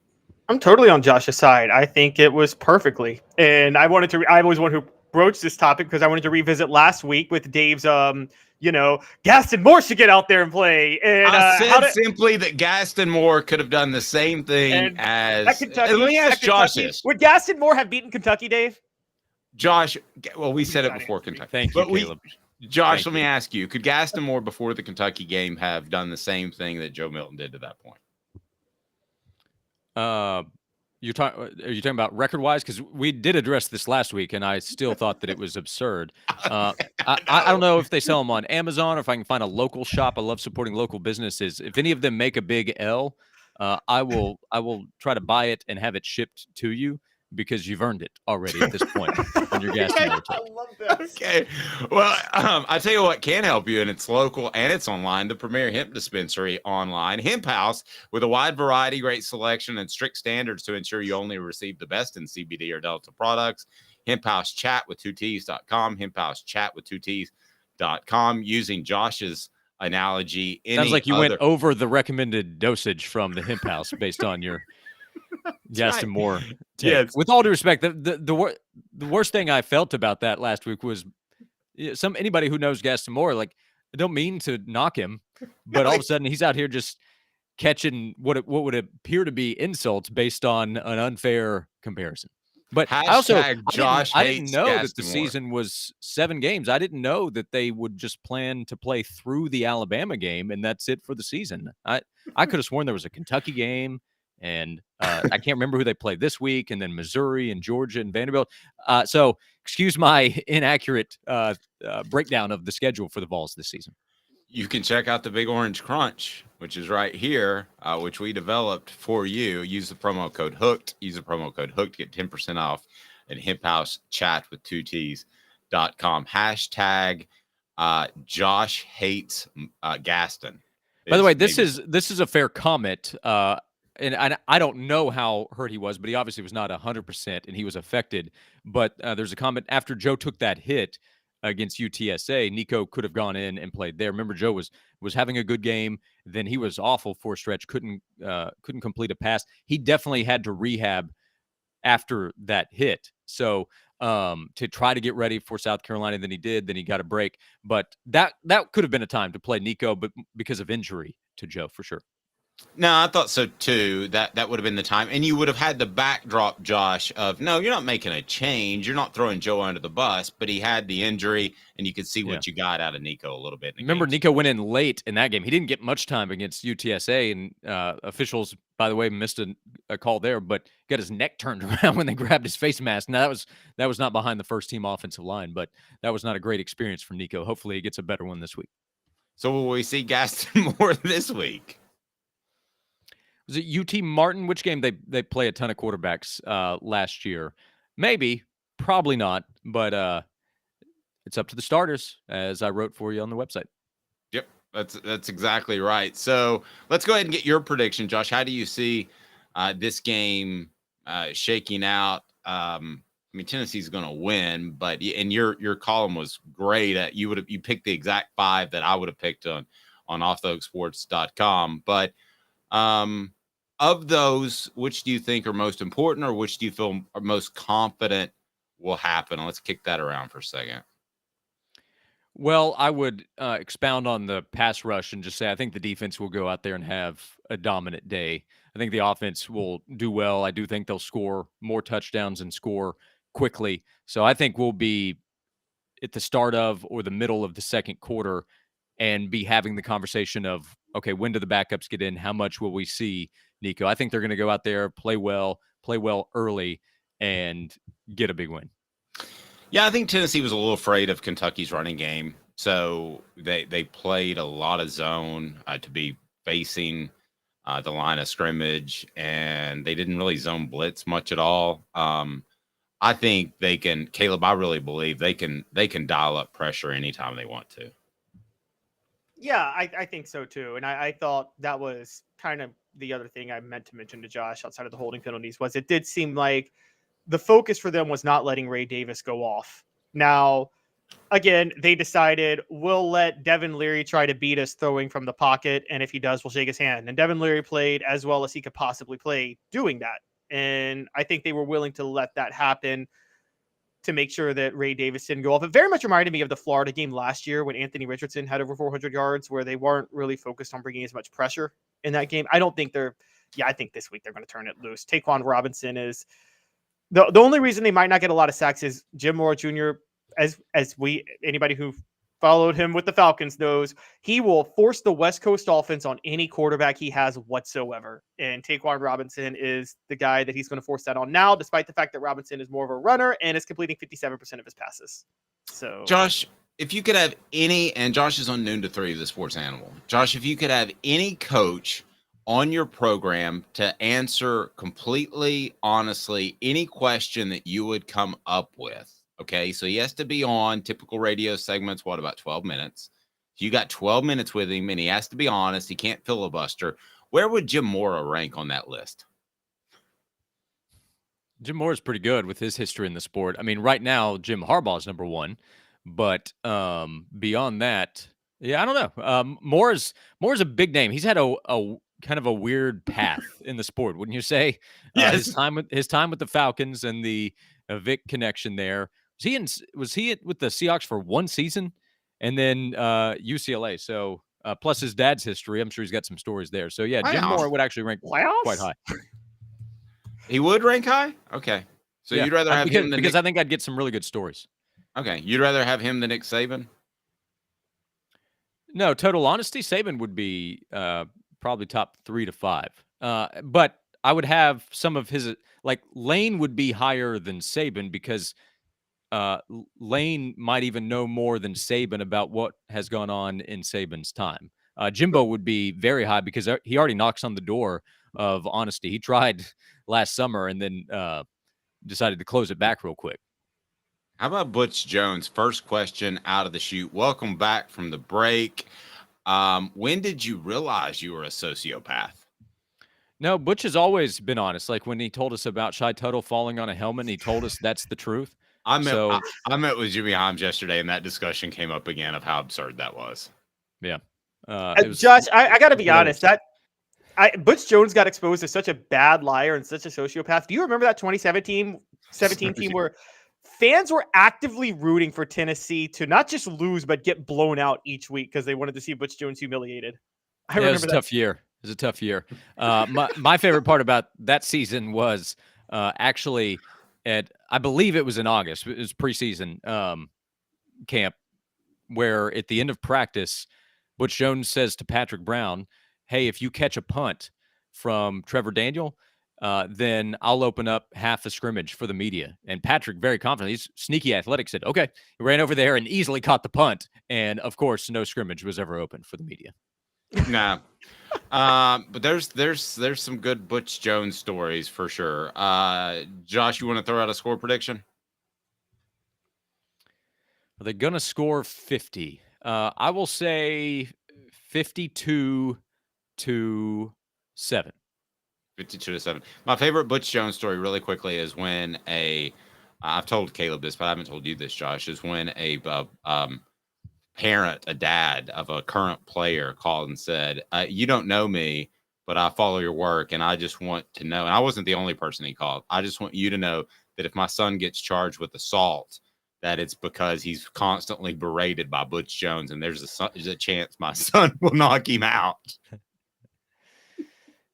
I'm totally on Josh's side. I think it was perfectly. And I was one who broached this topic because I wanted to revisit last week with Dave's, Gaston Moore should get out there and play. And I said simply that Gaston Moore could have done the same thing as Kentucky. Let me ask Josh this. Would Gaston Moore have beaten Kentucky, Dave? Josh, well, we said it before Kentucky. Thank you, Caleb. Josh, let me ask you, could Gaston Moore before the Kentucky game have done the same thing that Joe Milton did to that point? Are you talking about record wise? Because we did address this last week, and I still thought that it was absurd. I don't know if they sell them on Amazon or if I can find a local shop. I love supporting local businesses. If any of them make a big L, I will try to buy it and have it shipped to you because you've earned it already at this point on your gas. I love this. Okay. Well, I tell you what can help you, and it's local and it's online. The premier hemp dispensary online, Hemp House, with a wide variety, great selection, and strict standards to ensure you only receive the best in CBD or Delta products. Hemp House Chat with 2Ts.com. Hemp House Chat with 2Ts.com. Using Josh's analogy, sounds like you went over the recommended dosage from the Hemp House based on your Gaston Moore. Yes. With all due respect, the worst thing I felt about that last week was anybody who knows Gaston Moore, like, I don't mean to knock him, but all of a sudden he's out here just catching what would appear to be insults based on an unfair comparison. But I didn't know that the season was 7 games. I didn't know that they would just plan to play through the Alabama game and that's it for the season. I could have sworn there was a Kentucky game. And I can't remember who they played this week, and then Missouri and Georgia and Vanderbilt. So excuse my inaccurate breakdown of the schedule for the Vols this season. You can check out the Big Orange Crunch, which is right here, which we developed for you. Use the promo code HOOKED. Use the promo code HOOKED to get 10% off at Hemp House Chat with 2Ts.com. Hashtag Josh hates Gaston. By the way, this is a fair comment. And I don't know how hurt he was, but he obviously was not 100%, and he was affected. But there's a comment after Joe took that hit against UTSA, Nico could have gone in and played there. Remember, Joe was having a good game. Then he was awful for a stretch, couldn't complete a pass. He definitely had to rehab after that hit. So to try to get ready for South Carolina, then he did. Then he got a break. But that could have been a time to play Nico, but because of injury to Joe, for sure. No, I thought so too. That would have been the time. And you would have had the backdrop, Josh, of no, you're not making a change. You're not throwing Joe under the bus, but he had the injury and you could see what you got out of Nico a little bit. Remember, Nico went in late in that game. He didn't get much time against UTSA, and officials, by the way, missed a call there, but got his neck turned around when they grabbed his face mask. Now that was not behind the first team offensive line, but that was not a great experience for Nico. Hopefully he gets a better one this week. So will we see Gaston Moore this week? Was it UT Martin? Which game they play a ton of quarterbacks last year? Maybe, probably not, but it's up to the starters, as I wrote for you on the website. Yep, that's exactly right. So let's go ahead and get your prediction, Josh. How do you see this game shaking out? I mean, Tennessee's going to win, but and your column was great. You picked the exact 5 that I would have picked on offthehooksports.com, but of those, which do you think are most important, or which do you feel are most confident will happen? Let's kick that around for a second. Well, I would expound on the pass rush and just say I think the defense will go out there and have a dominant day. I think the offense will do well. I do think they'll score more touchdowns and score quickly. So I think we'll be at the start of or the middle of the second quarter and be having the conversation of, okay, when do the backups get in? How much will we see Nico? I think they're going to go out there, play well early, and get a big win. Yeah, I think Tennessee was a little afraid of Kentucky's running game. So they played a lot of zone to be facing the line of scrimmage, and they didn't really zone blitz much at all. I think they can, Caleb, I really believe they can dial up pressure anytime they want to. Yeah, I think so too. And I thought that was kind of the other thing I meant to mention to Josh outside of the holding penalties was it did seem like the focus for them was not letting Ray Davis go off. Now, again, they decided we'll let Devin Leary try to beat us throwing from the pocket. And if he does, we'll shake his hand. And Devin Leary played as well as he could possibly play doing that. And I think they were willing to let that happen to make sure that Ray Davis didn't go off. It very much reminded me of the Florida game last year when Anthony Richardson had over 400 yards, where they weren't really focused on bringing as much pressure in that game. I think this week they're going to turn it loose. Taquan Robinson is the only reason they might not get a lot of sacks is Jim Moore Jr. Anybody who followed him with the Falcons, knows he will force the West Coast offense on any quarterback he has whatsoever. And Taquan Robinson is the guy that he's going to force that on now, despite the fact that Robinson is more of a runner and is completing 57% of his passes. So, Josh, if you could have any, and Josh is on Noon to 3 of the Sports Animal. Josh, if you could have any coach on your program to answer completely honestly any question that you would come up with. Okay, so he has to be on typical radio segments, what, about 12 minutes? You got 12 minutes with him, and he has to be honest. He can't filibuster. Where would Jim Mora rank on that list? Jim Mora is pretty good with his history in the sport. I mean, right now, Jim Harbaugh is number one. But beyond that, yeah, I don't know. Mora's a big name. He's had a kind of a weird path in the sport, wouldn't you say? Yes. His time with the Falcons and the Vic connection there. Was he with the Seahawks for one season, and then UCLA? So plus his dad's history, I'm sure he's got some stories there. So yeah, Jim Mora would actually rank quite high. He would rank high. Okay, so yeah, you'd rather have him than because I think I'd get some really good stories. Okay, you'd rather have him than Nick Saban? No, total honesty, Saban would be probably top 3 to 5. But I would have some of his, like Lane would be higher than Saban because Lane might even know more than Saban about what has gone on in Saban's time. Jimbo would be very high because he already knocks on the door of honesty. He tried last summer and then decided to close it back real quick. How about Butch Jones? First question out of the chute. Welcome back from the break. When did you realize you were a sociopath? No, Butch has always been honest. Like when he told us about Shai Tuttle falling on a helmet, and he told us that's the truth. I met with Jimmy Himes yesterday, and that discussion came up again of how absurd that was. Yeah. Josh, I got to be honest. Butch Jones got exposed as such a bad liar and such a sociopath. Do you remember that 2017 team where fans were actively rooting for Tennessee to not just lose, but get blown out each week because they wanted to see Butch Jones humiliated? I remember it was a tough year. It was a tough year. My favorite part about that season was actually I believe it was in August. It was preseason camp where at the end of practice, Butch Jones says to Patrick Brown, hey, if you catch a punt from Trevor Daniel, then I'll open up half a scrimmage for the media. And Patrick, very confident, he's sneaky athletic, said, okay. He ran over there and easily caught the punt. And, of course, no scrimmage was ever open for the media. Nah. But there's some good Butch Jones stories for sure. Josh, you want to throw out a score prediction? Are they going to score 50? I will say 52-7. 52-7. My favorite Butch Jones story, really quickly, is when I've told Caleb this, but I haven't told you this, Josh, is when a parent, a dad of a current player called and said, you don't know me, but I follow your work, and I just want to know, and I wasn't the only person he called, I just want you to know that if my son gets charged with assault, that it's because he's constantly berated by Butch Jones, and there's a chance my son will knock him out.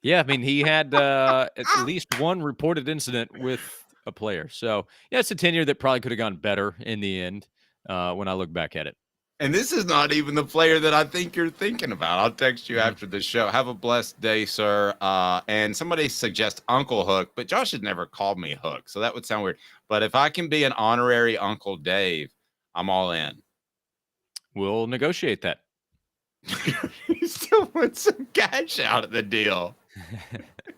Yeah, I mean, he had at least one reported incident with a player. So, yeah, it's a tenure that probably could have gone better in the end when I look back at it. And this is not even the player that I think you're thinking about. I'll text you after the show. Have a blessed day, sir. And somebody suggests Uncle Hook, but Josh had never called me Hook, so that would sound weird. But if I can be an honorary Uncle Dave, I'm all in. We'll negotiate that. You still want some cash out of the deal.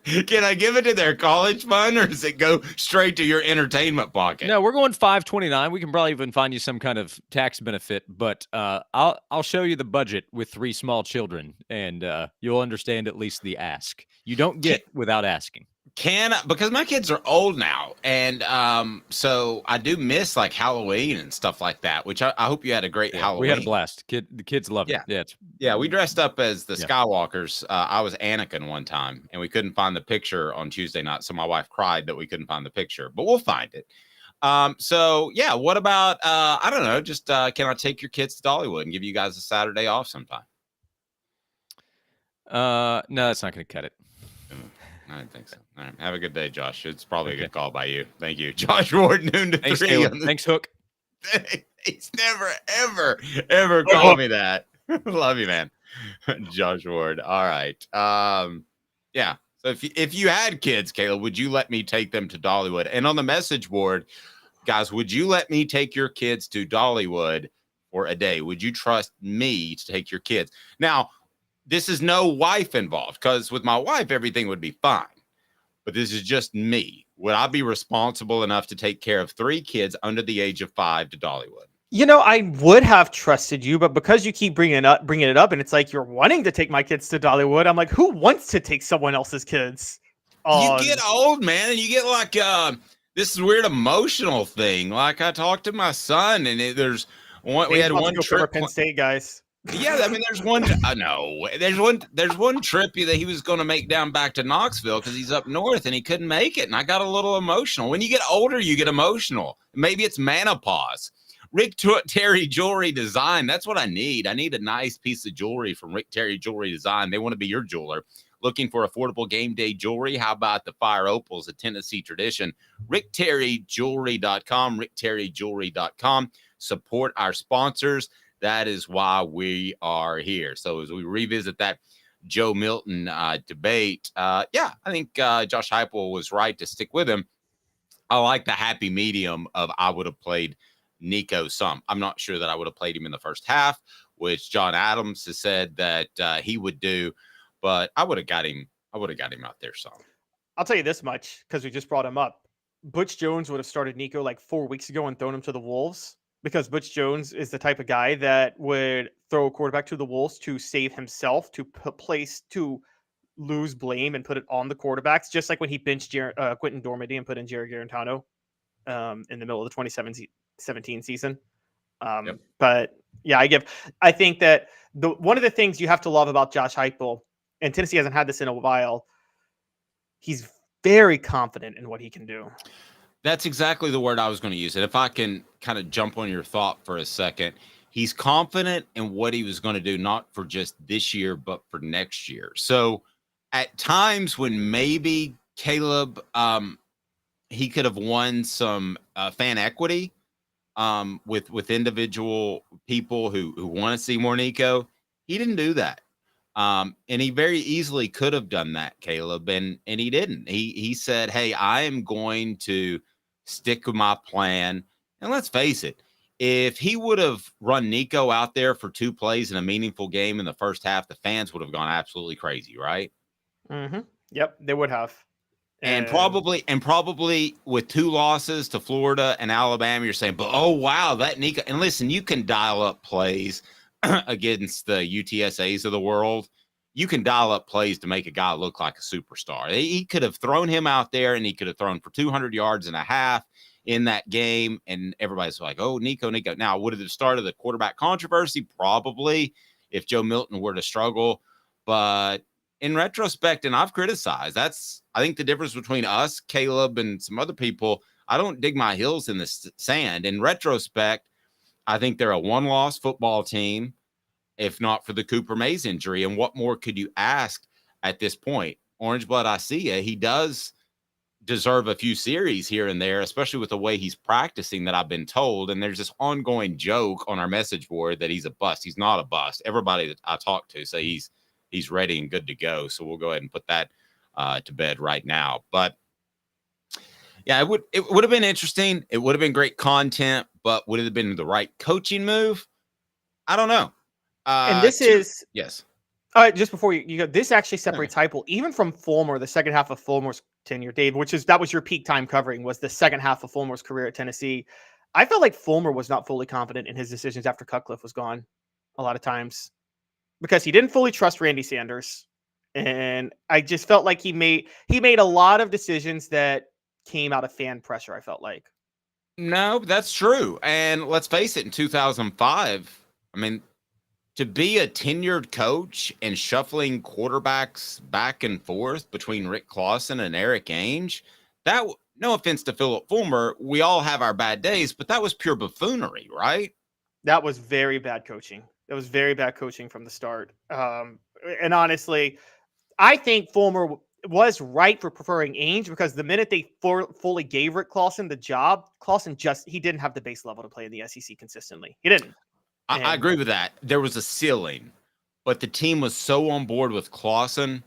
Can I give it to their college fund, or does it go straight to your entertainment pocket? No, we're going $529. We can probably even find you some kind of tax benefit, but I'll show you the budget with 3 small children, and you'll understand at least the ask. You don't get without asking. Because my kids are old now, and so I do miss like Halloween and stuff like that, which I hope you had a great Halloween. We had a blast. The kids loved it. Yeah, we dressed up as the Skywalkers. I was Anakin one time, and we couldn't find the picture on Tuesday night, so my wife cried that we couldn't find the picture, but we'll find it. So yeah, what about I don't know, just can I take your kids to Dollywood and give you guys a Saturday off sometime? No, that's not going to cut it. I didn't think so. All right. Have a good day, Josh. It's probably a good call by you. Thank you. Josh Ward, noon to 3. Thanks, Hook. He's never, ever called me that. Love you, man. Josh Ward. All right. Yeah. So if you had kids, Caleb, would you let me take them to Dollywood? And on the message board, guys, would you let me take your kids to Dollywood for a day? Would you trust me to take your kids? Now, this is no wife involved, because with my wife, everything would be fine. But this is just me. Would I be responsible enough to take care of 3 kids under the age of 5 to Dollywood? You know, I would have trusted you, but because you keep bringing it up, and it's like you're wanting to take my kids to Dollywood, I'm like, who wants to take someone else's kids? You get old, man, and you get like this weird emotional thing. Like I talked to my son, and there's one. We had one trip. Penn State guys. Yeah, I mean, there's one. There's one trip that he was going to make down back to Knoxville because he's up north and he couldn't make it, and I got a little emotional. When you get older, you get emotional. Maybe it's menopause. Rick Terry Jewelry Design. That's what I need. I need a nice piece of jewelry from Rick Terry Jewelry Design. They want to be your jeweler. Looking for affordable game day jewelry? How about the Fire Opals, a Tennessee tradition? RickTerryJewelry.com, RickTerryJewelry.com. Support our sponsors. That is why we are here. So as we revisit that Joe Milton debate, I think Josh Heupel was right to stick with him. I like the happy medium of I would have played Nico some. I'm not sure that I would have played him in the first half, which John Adams has said that he would do, but I would have got him out there some. I'll tell you this much, because we just brought him up. Butch Jones would have started Nico like 4 weeks ago and thrown him to the Wolves, because Butch Jones is the type of guy that would throw a quarterback to the Wolves to save himself, to lose blame and put it on the quarterbacks, just like when he benched Quentin Dormady and put in Jerry Garantano in the middle of the 2017 season. But yeah, I think that one of the things you have to love about Josh Heupel, and Tennessee hasn't had this in a while, he's very confident in what he can do. That's exactly the word I was going to use. And if I can kind of jump on your thought for a second, he's confident in what he was going to do, not for just this year, but for next year. So at times when maybe Caleb, he could have won some fan equity with individual people who want to see more Nico, he didn't do that. And he very easily could have done that, Caleb, and he didn't. He said, hey, I am going to stick with my plan. And let's face it, if he would have run Nico out there for 2 plays in a meaningful game in the first half, the fans would have gone absolutely crazy, right? Mm-hmm. Yep, they would have. And probably with 2 losses to Florida and Alabama, you're saying, but oh wow, that Nico. And listen, you can dial up plays against the UTSAs of the world. You can dial up plays to make a guy look like a superstar. He could have thrown him out there, and he could have thrown for 200 yards and a half in that game, and everybody's like, oh, Nico. Now, would it have started the quarterback controversy? Probably, if Joe Milton were to struggle. But in retrospect, and I've criticized, that's, I think, the difference between us, Caleb, and some other people. I don't dig my heels in the sand. In retrospect, I think they're a 1-loss football team, if not for the Cooper Mays injury. And what more could you ask at this point? Orange Blood, I see you. He does deserve a few series here and there, especially with the way he's practicing that I've been told. And there's this ongoing joke on our message board that he's a bust. He's not a bust. Everybody that I talk to say he's ready and good to go. So we'll go ahead and put that to bed right now. But yeah, it would have been interesting. It would have been great content, but would it have been the right coaching move? I don't know. And this is yes. Just before you go, this actually separates Heupel even from Fulmer, the second half of Fulmer's tenure, Dave, that was your peak time covering, was the second half of Fulmer's career at Tennessee. I felt like Fulmer was not fully confident in his decisions after Cutcliffe was gone a lot of times, because he didn't fully trust Randy Sanders. And I just felt like he made a lot of decisions that came out of fan pressure, I felt like. No, that's true. And let's face it, in 2005, I mean, to be a tenured coach and shuffling quarterbacks back and forth between Rick Clausen and Eric Ainge, that, no offense to Philip Fulmer, we all have our bad days, but that was pure buffoonery, right? That was very bad coaching. It was very bad coaching from the start. And honestly, I think Fulmer, was right for preferring Ainge, because the minute they fully gave Rick Clausen the job, Clausen he didn't have the base level to play in the SEC consistently. He didn't. I agree with that. There was a ceiling, but the team was so on board with Clausen.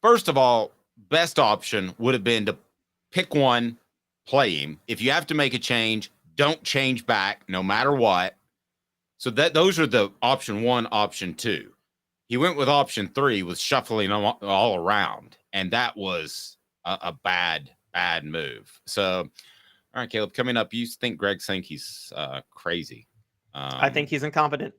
First of all, best option would have been to pick one, play him. If you have to make a change, don't change back no matter what. So those are the option 1, option 2. He went with option 3, with shuffling all around, and that was a bad move. So, all right, Caleb, coming up, you think Greg Sankey's crazy? I think he's incompetent.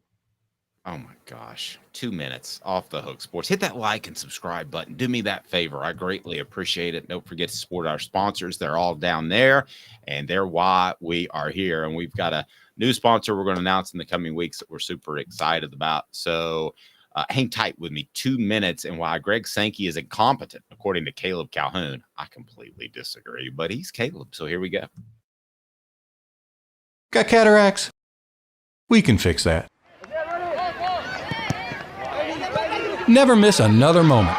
Oh my gosh. 2 minutes off the hook sports. Hit that like and subscribe button. Do me that favor. I greatly appreciate it. Don't forget to support our sponsors. They're all down there, and they're why we are here. And we've got a new sponsor we're going to announce in the coming weeks that we're super excited about. So hang tight with me. 2 minutes and why Greg Sankey is incompetent, according to Caleb Calhoun. I completely disagree, but he's Caleb. So here we go. Got cataracts? We can fix that. Never miss another moment.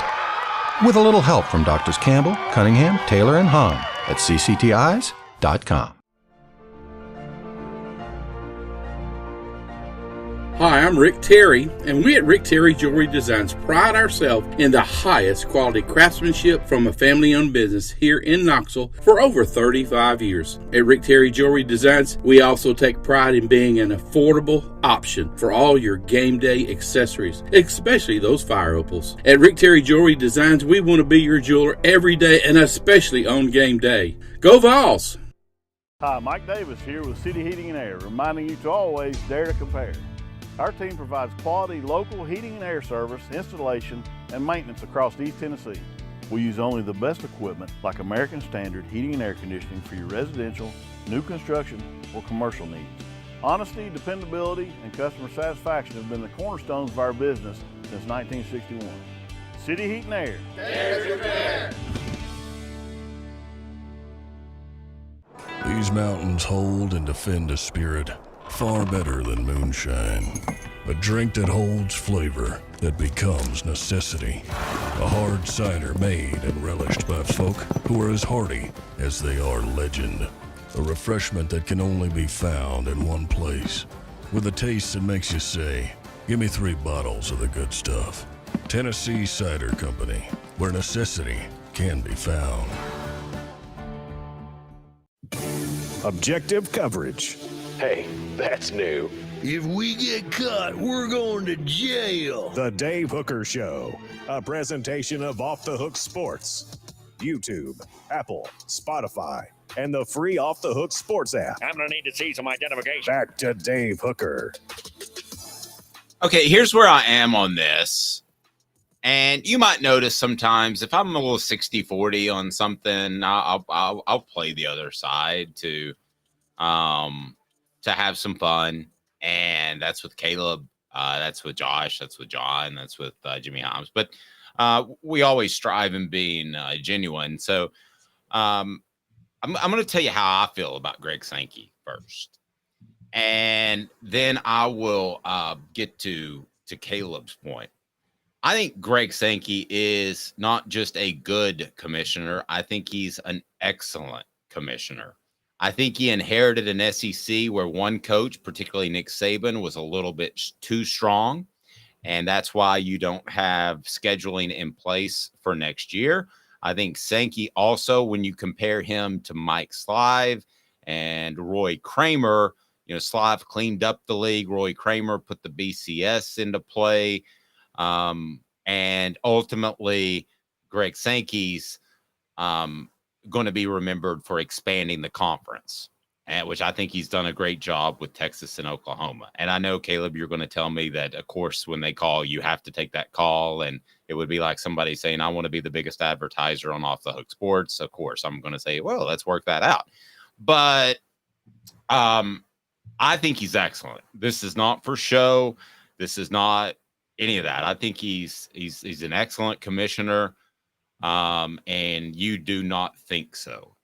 With a little help from Doctors Campbell, Cunningham, Taylor, and Hahn at cctis.com. Hi, I'm Rick Terry, and we at Rick Terry Jewelry Designs pride ourselves in the highest quality craftsmanship from a family-owned business here in Knoxville for over 35 years. At Rick Terry Jewelry Designs, we also take pride in being an affordable option for all your game day accessories, especially those fire opals. At Rick Terry Jewelry Designs, we want to be your jeweler every day and especially on game day. Go Vols! Hi, Mike Davis here with City Heating and Air, reminding you to always dare to compare. Our team provides quality local heating and air service, installation, and maintenance across East Tennessee. We use only the best equipment like American Standard heating and air conditioning for your residential, new construction, or commercial needs. Honesty, dependability, and customer satisfaction have been the cornerstones of our business since 1961. City Heat and Air. Dare to compare. These mountains hold and defend a spirit far better than moonshine. A drink that holds flavor, that becomes necessity. A hard cider made and relished by folk who are as hearty as they are legend. A refreshment that can only be found in one place. With a taste that makes you say, give me 3 bottles of the good stuff. Tennessee Cider Company, where necessity can be found. Objective coverage. Hey, that's new. If we get caught, we're going to jail. The Dave Hooker Show, a presentation of Off the Hook Sports. YouTube, Apple, Spotify, and the free Off the Hook Sports app. I'm going to need to see some identification. Back to Dave Hooker. Okay, here's where I am on this. And you might notice sometimes if I'm a little 60-40 on something, I'll play the other side to have some fun. And that's with Caleb. That's with Josh. That's with John. That's with Jimmy Holmes. But we always strive in being genuine. So I'm going to tell you how I feel about Greg Sankey first. And then I will get to Caleb's point. I think Greg Sankey is not just a good commissioner. I think he's an excellent commissioner. I think he inherited an SEC where one coach, particularly Nick Saban, was a little bit too strong. And that's why you don't have scheduling in place for next year. I think Sankey also, when you compare him to Mike Slive and Roy Kramer, you know, Slive cleaned up the league. Roy Kramer put the BCS into play. And ultimately, Greg Sankey's going to be remembered for expanding the conference, which I think he's done a great job with Texas and Oklahoma. And I know, Caleb, you're going to tell me that, of course, when they call, you have to take that call. And it would be like somebody saying, I want to be the biggest advertiser on Off the Hook Sports. Of course, I'm going to say, well, let's work that out. But I think he's excellent. This is not for show. This is not any of that. I think he's an excellent commissioner. And you do not think so.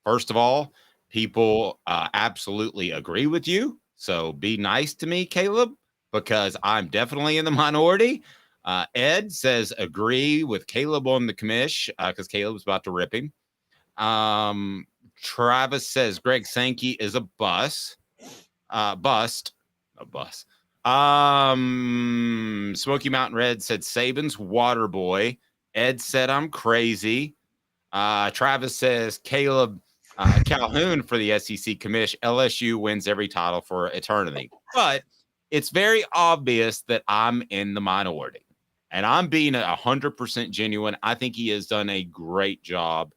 First of all, people absolutely agree with you. So be nice to me, Caleb, because I'm definitely in the minority. Ed says agree with Caleb on the commish because Caleb's about to rip him. Travis says Greg Sankey is a bust. Smoky Mountain Red said Saban's water boy. Ed said I'm crazy. Travis says Caleb Calhoun for the SEC commish. LSU wins every title for eternity. But it's very obvious that I'm in the minority. And I'm being 100% genuine. I think he has done a great job.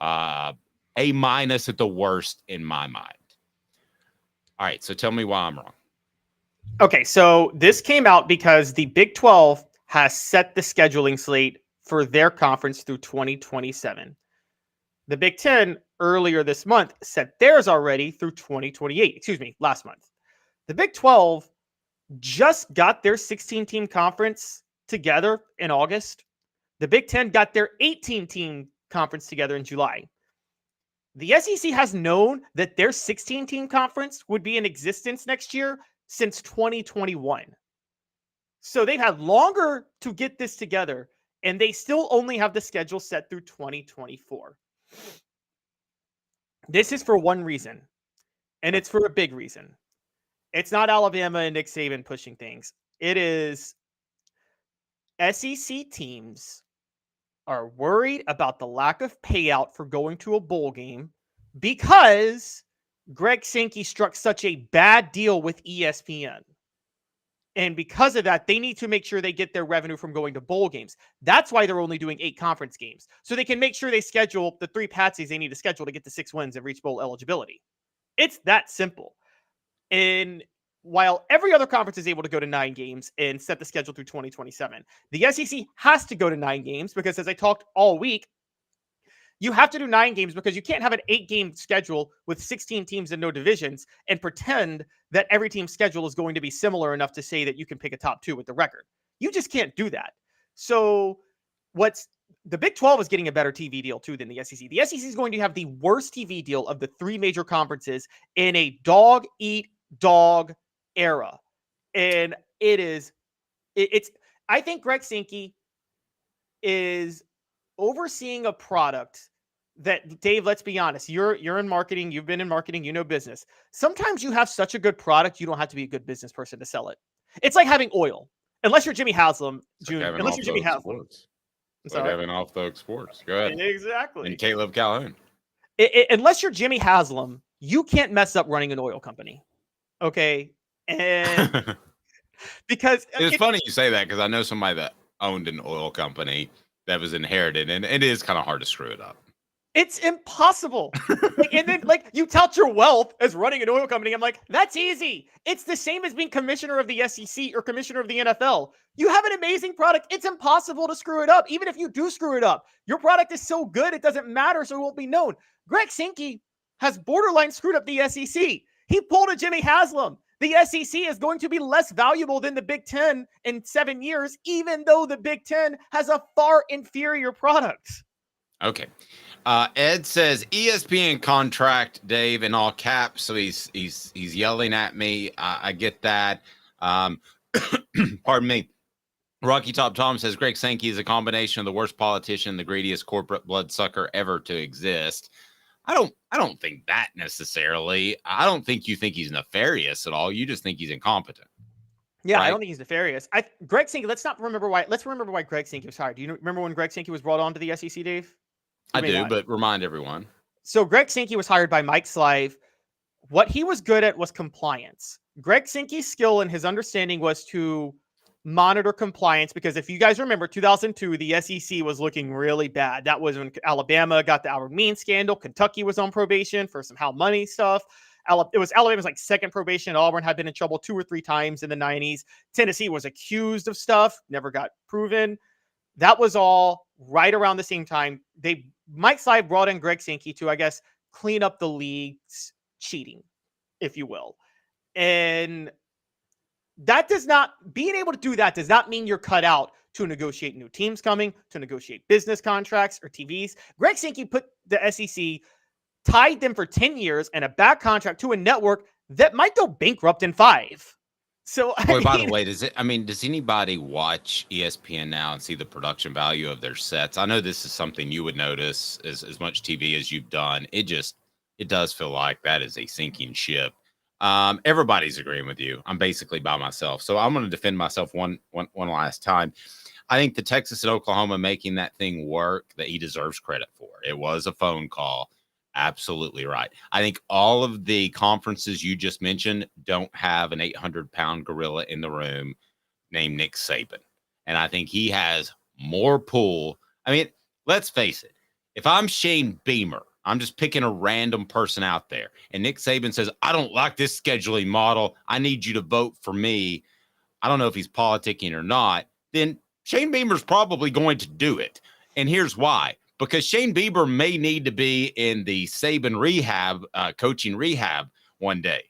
A- at the worst in my mind. All right, so tell me why I'm wrong. Okay, so this came out because the Big 12 has set the scheduling slate for their conference through 2027. The Big 10 earlier this month set theirs already through 2028. Last month. The Big 12 just got their 16-team conference together in August. The Big 10 got their 18-team conference together in July. The SEC has known that their 16-team conference would be in existence next year since 2021. So they've had longer to get this together, and they still only have the schedule set through 2024. This is for one reason, and it's for a big reason. It's not Alabama and Nick Saban pushing things. It is SEC teams are worried about the lack of payout for going to a bowl game because Greg Sankey struck such a bad deal with ESPN. And because of that, they need to make sure they get their revenue from going to bowl games. That's why they're only doing 8 conference games. So they can make sure they schedule the 3 patsies they need to schedule to get to 6 wins and reach bowl eligibility. It's that simple. And while every other conference is able to go to 9 games and set the schedule through 2027, the SEC has to go to 9 games because, as I talked all week, you have to do 9 games because you can't have an 8-game schedule with 16 teams and no divisions and pretend that every team's schedule is going to be similar enough to say that you can pick a top 2 with the record. You just can't do that. So the Big 12 is getting a better TV deal too than the SEC. The SEC is going to have the worst TV deal of the 3 major conferences in a dog-eat-dog era. And it's I think Greg Sankey is overseeing a product that, Dave, let's be honest, you're in marketing, you've been in marketing, you know business. Sometimes you have such a good product, you don't have to be a good business person to sell it. It's like having oil. Unless you're Jimmy Haslam, Jr. Unless you're Jimmy Haslam. It's like having off-the-hook sports. Go ahead. Exactly. And Caleb Calhoun. Unless you're Jimmy Haslam, you can't mess up running an oil company. Okay? And because it's funny you say that because I know somebody that owned an oil company that was inherited, and it is kind of hard to screw it up. It's impossible. And then you tout your wealth as running an oil company. I'm like, that's easy. It's the same as being commissioner of the SEC or commissioner of the NFL. You have an amazing product. It's impossible to screw it up. Even if you do screw it up, your product is so good, it doesn't matter, so it won't be known. Greg Sankey has borderline screwed up the SEC. He pulled a Jimmy Haslam. The SEC is going to be less valuable than the Big 10 in 7 years, even though the Big 10 has a far inferior product. Okay. Ed says ESPN contract, Dave, in all caps. So he's yelling at me. I get that. Pardon me. Rocky Top Tom says Greg Sankey is a combination of the worst politician, the greediest corporate bloodsucker ever to exist. I don't think that necessarily. I don't think you think he's nefarious at all. You just think he's incompetent. Yeah, right? I don't think he's nefarious. Greg Sankey, let's remember why Greg Sankey was hired. Do you remember when Greg Sankey was brought on to the SEC, Dave? I do, but remind everyone. So Greg Sankey was hired by Mike Slive. What he was good at was compliance. Greg Sankey's skill and his understanding was to monitor compliance, because if you guys remember 2002, the SEC was looking really bad. That was when Alabama got the Albert Mean scandal. Kentucky was on probation for some how money stuff. It was Alabama's second probation. Auburn had been in trouble 2 or 3 times in the 90s. Tennessee was accused of stuff, never got proven. That was all right around the same time. Mike Slive brought in Greg Sankey to, I guess, clean up the league's cheating, if you will. And being able to do that does not mean you're cut out to negotiate new teams coming, to negotiate business contracts or TVs. Greg Sankey put the SEC, tied them for 10 years and a back contract to a network that might go bankrupt in 5. So, by the way, does anybody watch ESPN now and see the production value of their sets? I know this is something you would notice as much TV as you've done. It does feel like that is a sinking ship. Everybody's agreeing with you. I'm basically by myself. So I'm going to defend myself one last time. I think the Texas and Oklahoma making that thing work, that he deserves credit for. It was a phone call. Absolutely right. I think all of the conferences you just mentioned don't have an 800-pound gorilla in the room named Nick Saban. And I think he has more pull. I mean, let's face it. If I'm Shane Beamer, I'm just picking a random person out there, and Nick Saban says, I don't like this scheduling model. I need you to vote for me. I don't know if he's politicking or not. Then Shane Beamer's probably going to do it. And here's why. Because Shane Beamer may need to be in the Saban rehab, coaching rehab one day.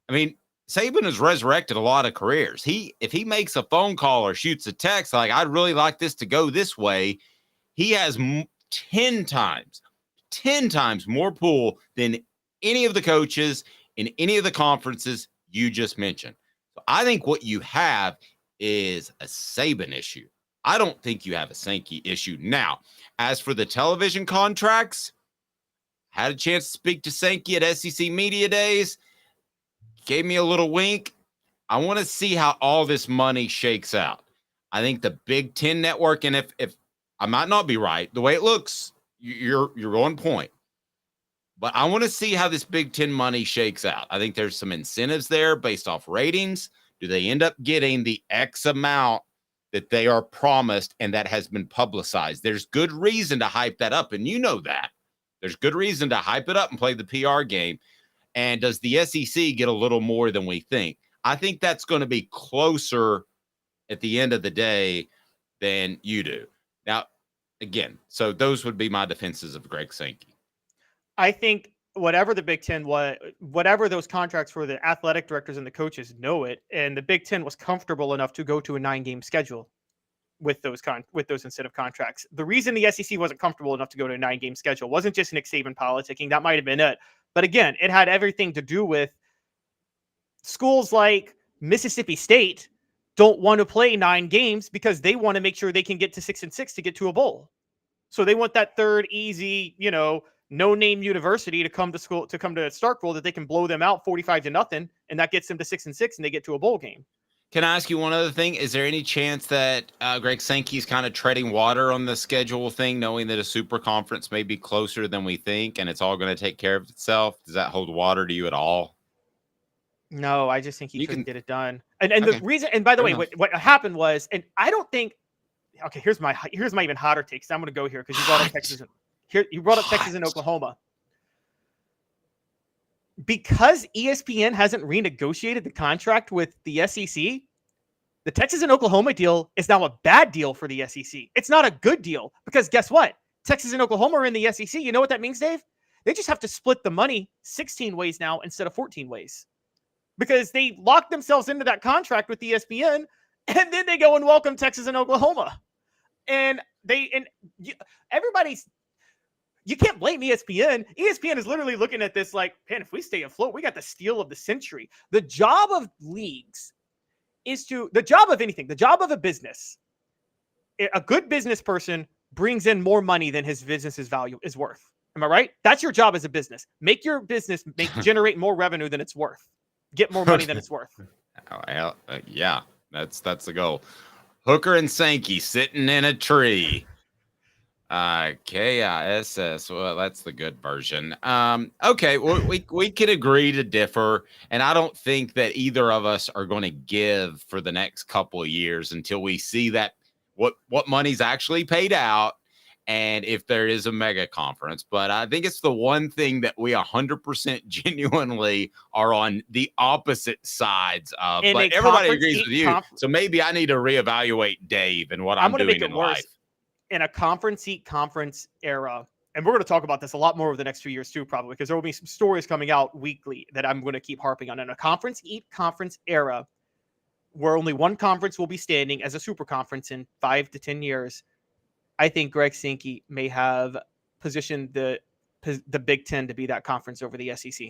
I mean, Saban has resurrected a lot of careers. If he makes a phone call or shoots a text, like, I'd really like this to go this way, he has 10 times more pull than any of the coaches in any of the conferences you just mentioned. So I think what you have is a Saban issue. I don't think you have a Sankey issue. Now, as for the television contracts, had a chance to speak to Sankey at SEC Media Days, gave me a little wink. I want to see how all this money shakes out. I think the Big Ten network, and if I might not be right, the way it looks, you're on point. But I want to see how this Big Ten money shakes out. I think there's some incentives there based off ratings. Do they end up getting the X amount that they are promised and that has been publicized? There's good reason to hype that up, and you know that. There's good reason to hype it up and play the PR game. And does the SEC get a little more than we think? I think that's going to be closer at the end of the day than you do. Now, again, so those would be my defenses of Greg Sankey. I think whatever the Big Ten was, whatever those contracts for the athletic directors and the coaches know it, and the Big Ten was comfortable enough to go to a 9-game schedule with those incentive contracts. The reason the SEC wasn't comfortable enough to go to a 9-game schedule wasn't just Nick Saban politicking. That might have been it. But again, it had everything to do with schools like Mississippi State don't want to play 9 games because they want to make sure they can get to 6-6 to get to a bowl. So they want that third easy, no-name university to come to Starkville that they can blow them out 45-0, and that gets them to 6-6, and they get to a bowl game. Can I ask you one other thing? Is there any chance that Greg Sankey's kind of treading water on the schedule thing, knowing that a super conference may be closer than we think, and it's all going to take care of itself? Does that hold water to you at all? No, I just think he couldn't get it done. And Okay. the reason, and by the way, what happened was, and I don't think, okay, here's my even hotter take. So I'm going to go here because you brought up Texas. You brought up Texas and Oklahoma. Because ESPN hasn't renegotiated the contract with the SEC, the Texas and Oklahoma deal is now a bad deal for the SEC. It's not a good deal because guess what? Texas and Oklahoma are in the SEC. You know what that means, Dave? They just have to split the money 16 ways now instead of 14 ways because they locked themselves into that contract with ESPN, and then they go and welcome Texas and Oklahoma. You can't blame ESPN. ESPN is literally looking at this like, man, if we stay afloat, we got the steal of the century. The job of leagues the job of a business, a good business person brings in more money than his business's value is worth. Am I right? That's your job as a business. Make your business generate more revenue than it's worth. Get more money than it's worth. Yeah, that's the goal. Hooker and Sankey sitting in a tree. KISS. Well, that's the good version. Okay, well, we can agree to differ, and I don't think that either of us are going to give for the next couple of years until we see that what money's actually paid out and if there is a mega conference. But I think it's the one thing that we 100% genuinely are on the opposite sides of. But everybody agrees with you, so maybe I need to reevaluate Dave and what I'm doing in life. In a conference era, and we're going to talk about this a lot more over the next few years too, probably, because there will be some stories coming out weekly that I'm going to keep harping on. In a conference era, where only one conference will be standing as a super conference in 5 to 10 years, I think Greg Sankey may have positioned the Big Ten to be that conference over the SEC.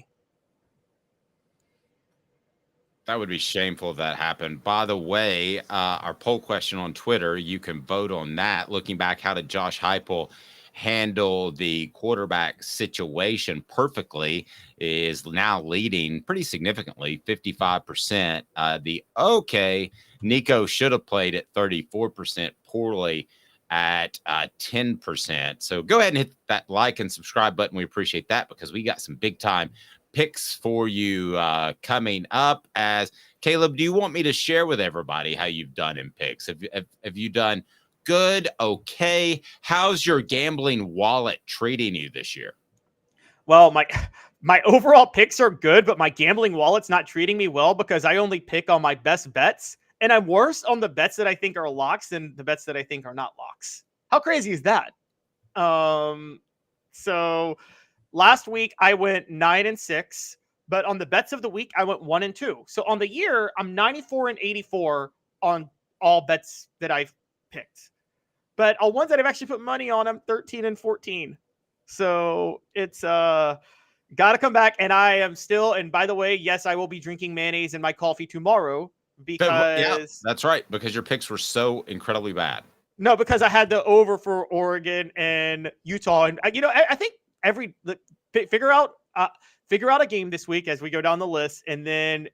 That would be shameful if that happened. By the way, our poll question on Twitter, you can vote on that. Looking back, how did Josh Heupel handle the quarterback situation perfectly? Is now leading pretty significantly, 55%. Nico should have played at 34%, poorly at 10%. So go ahead and hit that like and subscribe button. We appreciate that because we got some big time picks for you coming up. As Caleb, do you want me to share with everybody how you've done in picks? Have you done good? Okay. How's your gambling wallet treating you this year? Well, my overall picks are good, but my gambling wallet's not treating me well because I only pick on my best bets, and I'm worse on the bets that I think are locks than the bets that I think are not locks. How crazy is that? So last week I went 9-6, but on the bets of the week I went 1-2. So on the year I'm 94-84 on all bets that I've picked, but on ones that I've actually put money on, I'm 13-14. So it's got to come back, and I am still. And by the way, yes, I will be drinking mayonnaise in my coffee tomorrow because that's right, because your picks were so incredibly bad. No, because I had the over for Oregon and Utah, and I think figure out a game this week as we go down the list, and then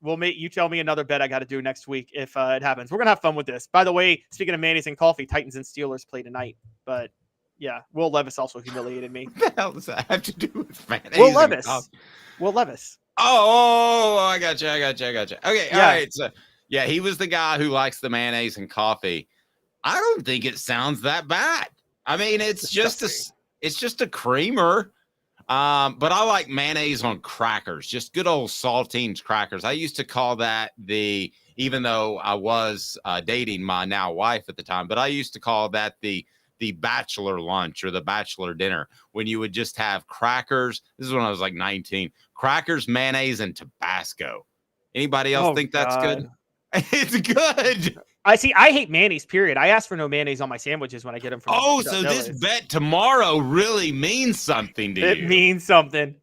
you tell me another bet I got to do next week if it happens. We're gonna have fun with this. By the way, speaking of mayonnaise and coffee, Titans and Steelers play tonight, but yeah, Will Levis also humiliated me. What the hell does that have to do with mayonnaise? Will Levis. Oh, I got you. Okay, yeah. All right. So yeah, he was the guy who likes the mayonnaise and coffee. I don't think it sounds that bad. I mean, it's just a creamer. But I like mayonnaise on crackers, just good old saltines crackers. I used to call that even though I was dating my now wife at the time, but I used to call that the bachelor lunch or the bachelor dinner, when you would just have crackers. This is when I was like 19, crackers, mayonnaise, and Tabasco. Anybody else think that's good? It's good. I hate mayonnaise, period. I ask for no mayonnaise on my sandwiches when I get them from so this bet tomorrow really means something to you. It means something.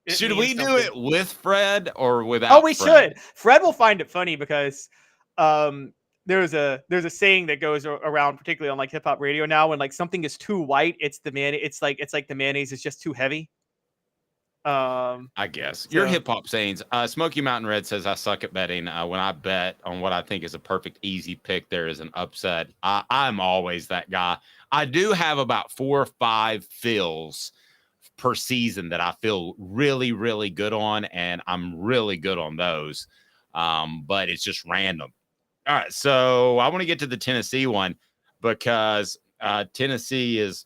Should we do it with Fred or without Oh, we Fred? should. Fred will find it funny because there's a saying that goes around, particularly on like hip hop radio now, when like something is too white, it's like the mayonnaise is just too heavy. I guess your hip hop sayings. Smoky Mountain Red says I suck at betting. When I bet on what I think is a perfect easy pick, there is an upset. I'm always that guy. I do have about 4 or 5 fills per season that I feel really, really good on, and I'm really good on those. But it's just random. All right, so I want to get to the Tennessee one because Tennessee is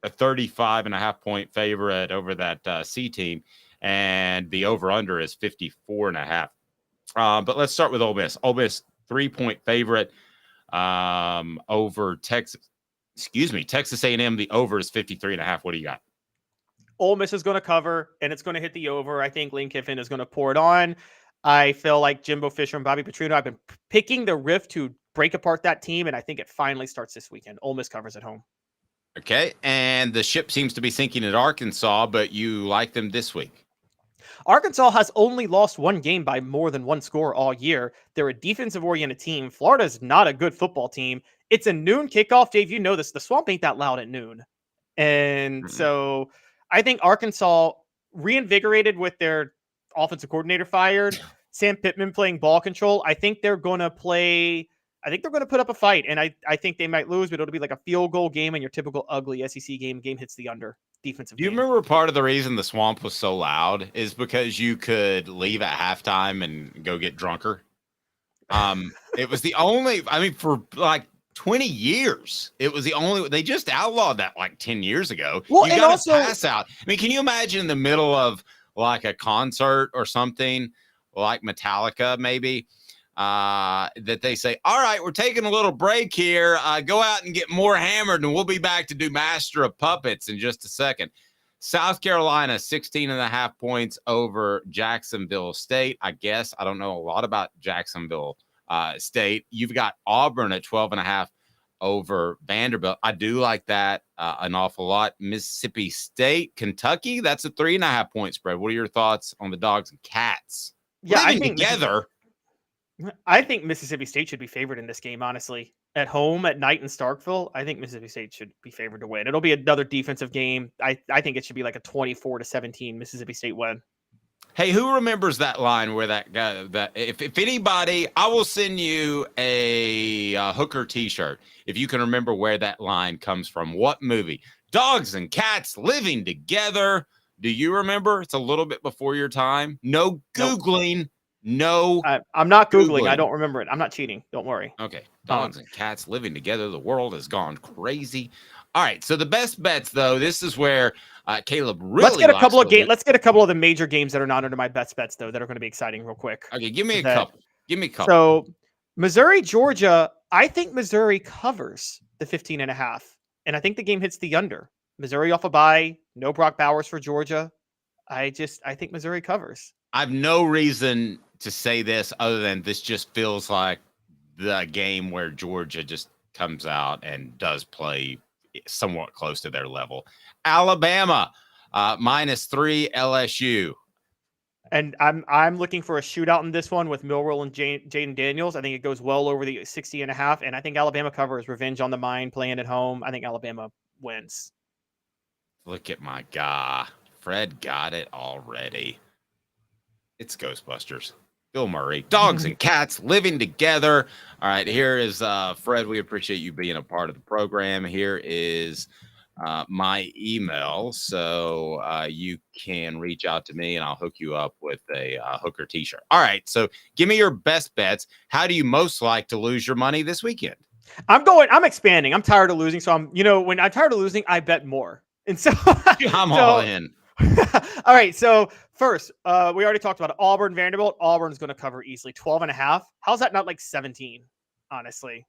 a 35.5 point favorite over that C team, and the over-under is 54.5. But let's start with Ole Miss. Ole Miss 3-point favorite over Texas. Texas A&M. The over is 53.5. What do you got? Ole Miss is going to cover, and it's going to hit the over. I think Lane Kiffin is going to pour it on. I feel like Jimbo Fisher and Bobby Petrino, I've been picking the rift to break apart that team, and I think it finally starts this weekend. Ole Miss covers at home. Okay, and the ship seems to be sinking at Arkansas, but you like them this week. Arkansas has only lost one game by more than one score all year. They're a defensive-oriented team. Florida's not a good football team. It's a noon kickoff. Dave, you know this. The Swamp ain't that loud at noon. And so I think Arkansas, reinvigorated with their offensive coordinator fired, Sam Pittman playing ball control, I think they're going to put up a fight, and I think they might lose, but it'll be like a field goal game, and your typical ugly SEC game hits the under defensive. Do you remember part of the reason the Swamp was so loud is because you could leave at halftime and go get drunker? It was the only, for like 20 years, it was the only, they just outlawed that like 10 years ago. Well, you and got also to pass out. Can you imagine in the middle of like a concert or something like Metallica, maybe? That they say, all right, we're taking a little break here. Go out and get more hammered, and we'll be back to do Master of Puppets in just a second. South Carolina, 16.5 points over Jacksonville State. I guess I don't know a lot about Jacksonville State. You've got Auburn at 12.5 over Vanderbilt. I do like that an awful lot. Mississippi State, Kentucky, that's a 3.5 point spread. What are your thoughts on the Dogs and Cats? Yeah, I living think together. I think Mississippi State should be favored in this game, honestly. At home at night in Starkville, I think Mississippi State should be favored to win. It'll be another defensive game. I think it should be like a 24-17 Mississippi State win. Hey, who remembers that line where that guy, that if anybody, I will send you a Hooker t-shirt if you can remember where that line comes from. What movie? Dogs and Cats Living Together. Do you remember? It's a little bit before your time. No Googling. No. I'm not Googling. I don't remember it. I'm not cheating. Don't worry. Okay. Dogs and Cats Living Together. The world has gone crazy. All right. So the best bets, though, this is where Caleb really Let's get a couple of games. Let's get a couple of the major games that are not under my bets, though, that are going to be exciting real quick. Okay. Give me a couple. So Missouri, Georgia, I think Missouri covers the 15.5. And I think the game hits the under. Missouri off a bye. No Brock Bowers for Georgia. I think Missouri covers. I have no reason to say this other than this just feels like the game where Georgia just comes out and does play somewhat close to their level. Alabama, -3 LSU. And I'm looking for a shootout in this one with Millwall and Jaden Daniels. I think it goes well over the 60.5. And I think Alabama covers. Revenge on the mind, playing at home. I think Alabama wins. Look at my guy. Fred got it already. It's Ghostbusters. Bill Murray. Dogs and Cats Living Together. All right, here is Fred. We appreciate you being a part of the program. Here is my email, so you can reach out to me and I'll hook you up with a Hooker t-shirt. All right, so give me your best bets. How do you most like to lose your money this weekend? I'm expanding. I'm tired of losing. So when I'm tired of losing, I bet more. And so I'm all in. All right. So first, we already talked about Auburn, Vanderbilt. Auburn's going to cover easily 12.5. How's that not like 17? Honestly.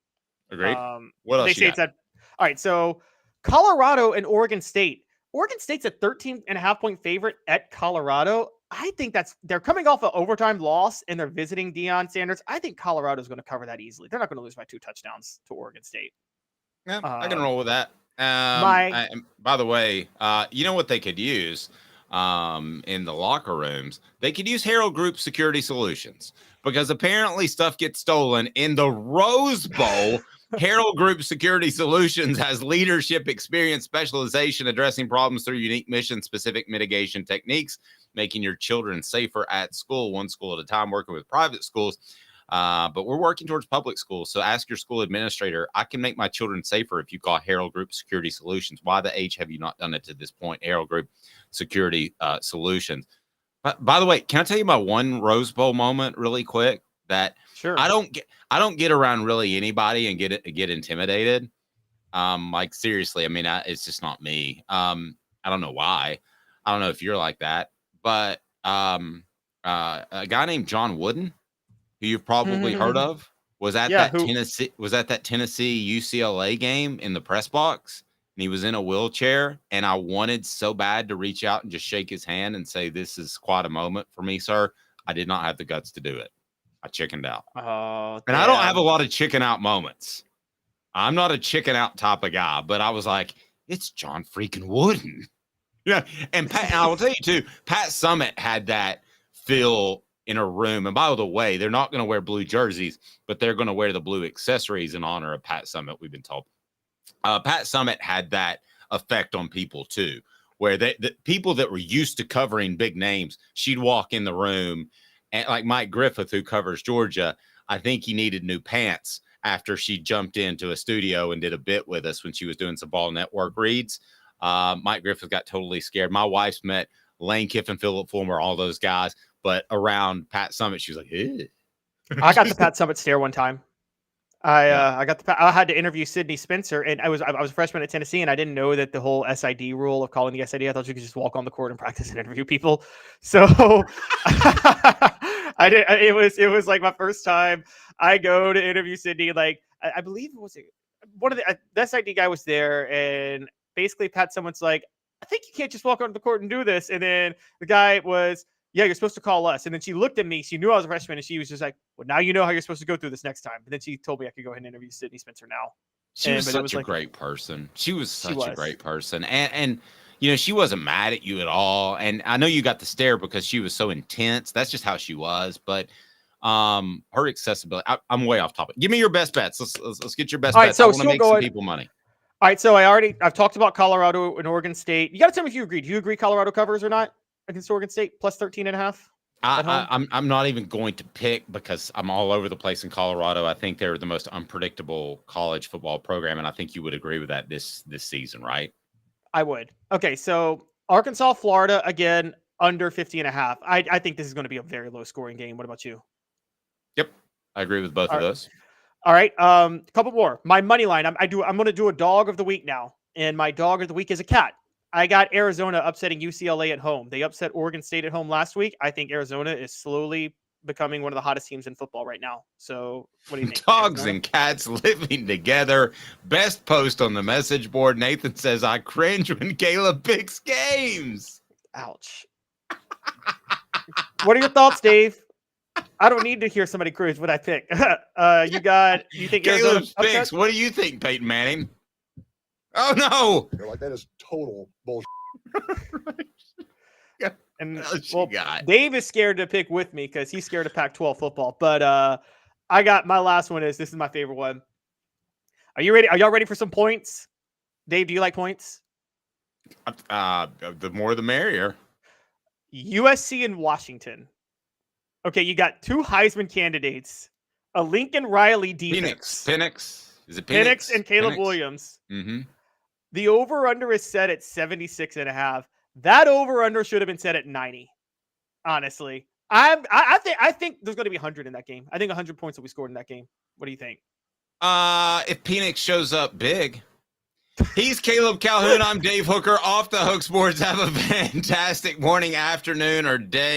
Agreed. What else? They say it's at. All right. So Colorado and Oregon State. Oregon State's a 13.5 point favorite at Colorado. I think they're coming off an overtime loss and they're visiting Deion Sanders. I think Colorado's going to cover that easily. They're not going to lose by 2 touchdowns to Oregon State. Yeah, I can roll with that. By the way, you know what they could use in the locker rooms? They could use Herald Group Security Solutions because apparently stuff gets stolen in the Rose Bowl. Herald Group Security Solutions has leadership experience, specialization, addressing problems through unique mission-specific mitigation techniques, making your children safer at school, one school at a time, working with private schools. But we're working towards public schools. So ask your school administrator, I can make my children safer if you call Herald Group Security Solutions. Why the H have you not done it to this point? Herald Group Security Solutions. But by the way, can I tell you my one Rose Bowl moment really quick that sure. I don't get around really anybody and get intimidated. Like seriously, I mean, it's just not me. I don't know why. I don't know if you're like that, but a guy named John Wooden, who you've probably heard of, was at that Tennessee UCLA game in the press box, and he was in a wheelchair, and I wanted so bad to reach out and just shake his hand and say, "This is quite a moment for me, sir." I did not have the guts to do it. I chickened out. Oh, and I don't have a lot of chicken out moments. I'm not a chicken out type of guy, but I was like, it's John freaking Wooden. Yeah, and I will tell you too, Pat Summitt had that feel in a room. And by the way, they're not going to wear blue jerseys, but they're going to wear the blue accessories in honor of Pat Summitt, we've been told. Pat Summitt had that effect on people too, where the people that were used to covering big names, she'd walk in the room, and like Mike Griffith, who covers Georgia, I think he needed new pants after she jumped into a studio and did a bit with us when she was doing some Ball Network reads. Mike Griffith got totally scared. My wife's met Lane Kiffin, Philip Fulmer, all those guys. But around Pat Summitt, she was like, ew. I got the Pat Summitt stare one time. I had to interview Sydney Spencer, and I was a freshman at Tennessee, and I didn't know that the whole SID rule of calling the SID. I thought you could just walk on the court and practice and interview people. So I did. It was like my first time. I go to interview Sydney. Like I believe it was one of the SID guy was there, and basically Pat Summitt's like, I think you can't just walk onto the court and do this. And then the guy was, yeah, you're supposed to call us. And then she looked at me. She knew I was a freshman, and she was just like, well, now you know how you're supposed to go through this next time. And then she told me I could go ahead and interview Sydney Spencer now. She was such a great person. She was such a great person. And she wasn't mad at you at all. And I know you got the stare because she was so intense. That's just how she was. But her accessibility, I'm way off topic. Give me your best bets. Let's get your best bets. I want to make some people money. All right, so I've talked about Colorado and Oregon State. You got to tell me if you agree. Do you agree Colorado covers or not against Oregon State plus 13.5? I'm not even going to pick because I'm all over the place in Colorado. I think they're the most unpredictable college football program, and I think you would agree with that this season, right? I would. Okay, so Arkansas, Florida, again, under 50.5. I think this is going to be a very low-scoring game. What about you? Yep, I agree with both of those. All right, a couple more. My money line. I'm going to do a dog of the week now, and my dog of the week is a cat. I got Arizona upsetting UCLA at home. They upset Oregon State at home last week. I think Arizona is slowly becoming one of the hottest teams in football right now. So what do you think? Dogs Arizona? and cats living together. Best post on the message board. Nathan says, I cringe when Caleb picks games. Ouch. What are your thoughts, Dave? I don't need to hear somebody cringe when I pick. You think Arizona picks. What do you think, Peyton Manning? Oh, no. You're like, that is total bullshit. And Dave is scared to pick with me because he's scared of Pac-12 football. But I got my last one. This is my favorite one. Are you ready? Are y'all ready for some points? Dave, do you like points? The more the merrier. USC and Washington. Okay, you got two Heisman candidates, a Lincoln Riley defense. Penix. Is it Penix? Penix and Caleb Williams. Mm-hmm. The over-under is set at 76.5. That over-under should have been set at 90. Honestly, I think there's going to be 100 in that game. I think 100 points will be scored in that game. What do you think? If Penix shows up big. He's Caleb Calhoun. I'm Dave Hooker. Off the Hook Sports. Have a fantastic morning, afternoon, or day.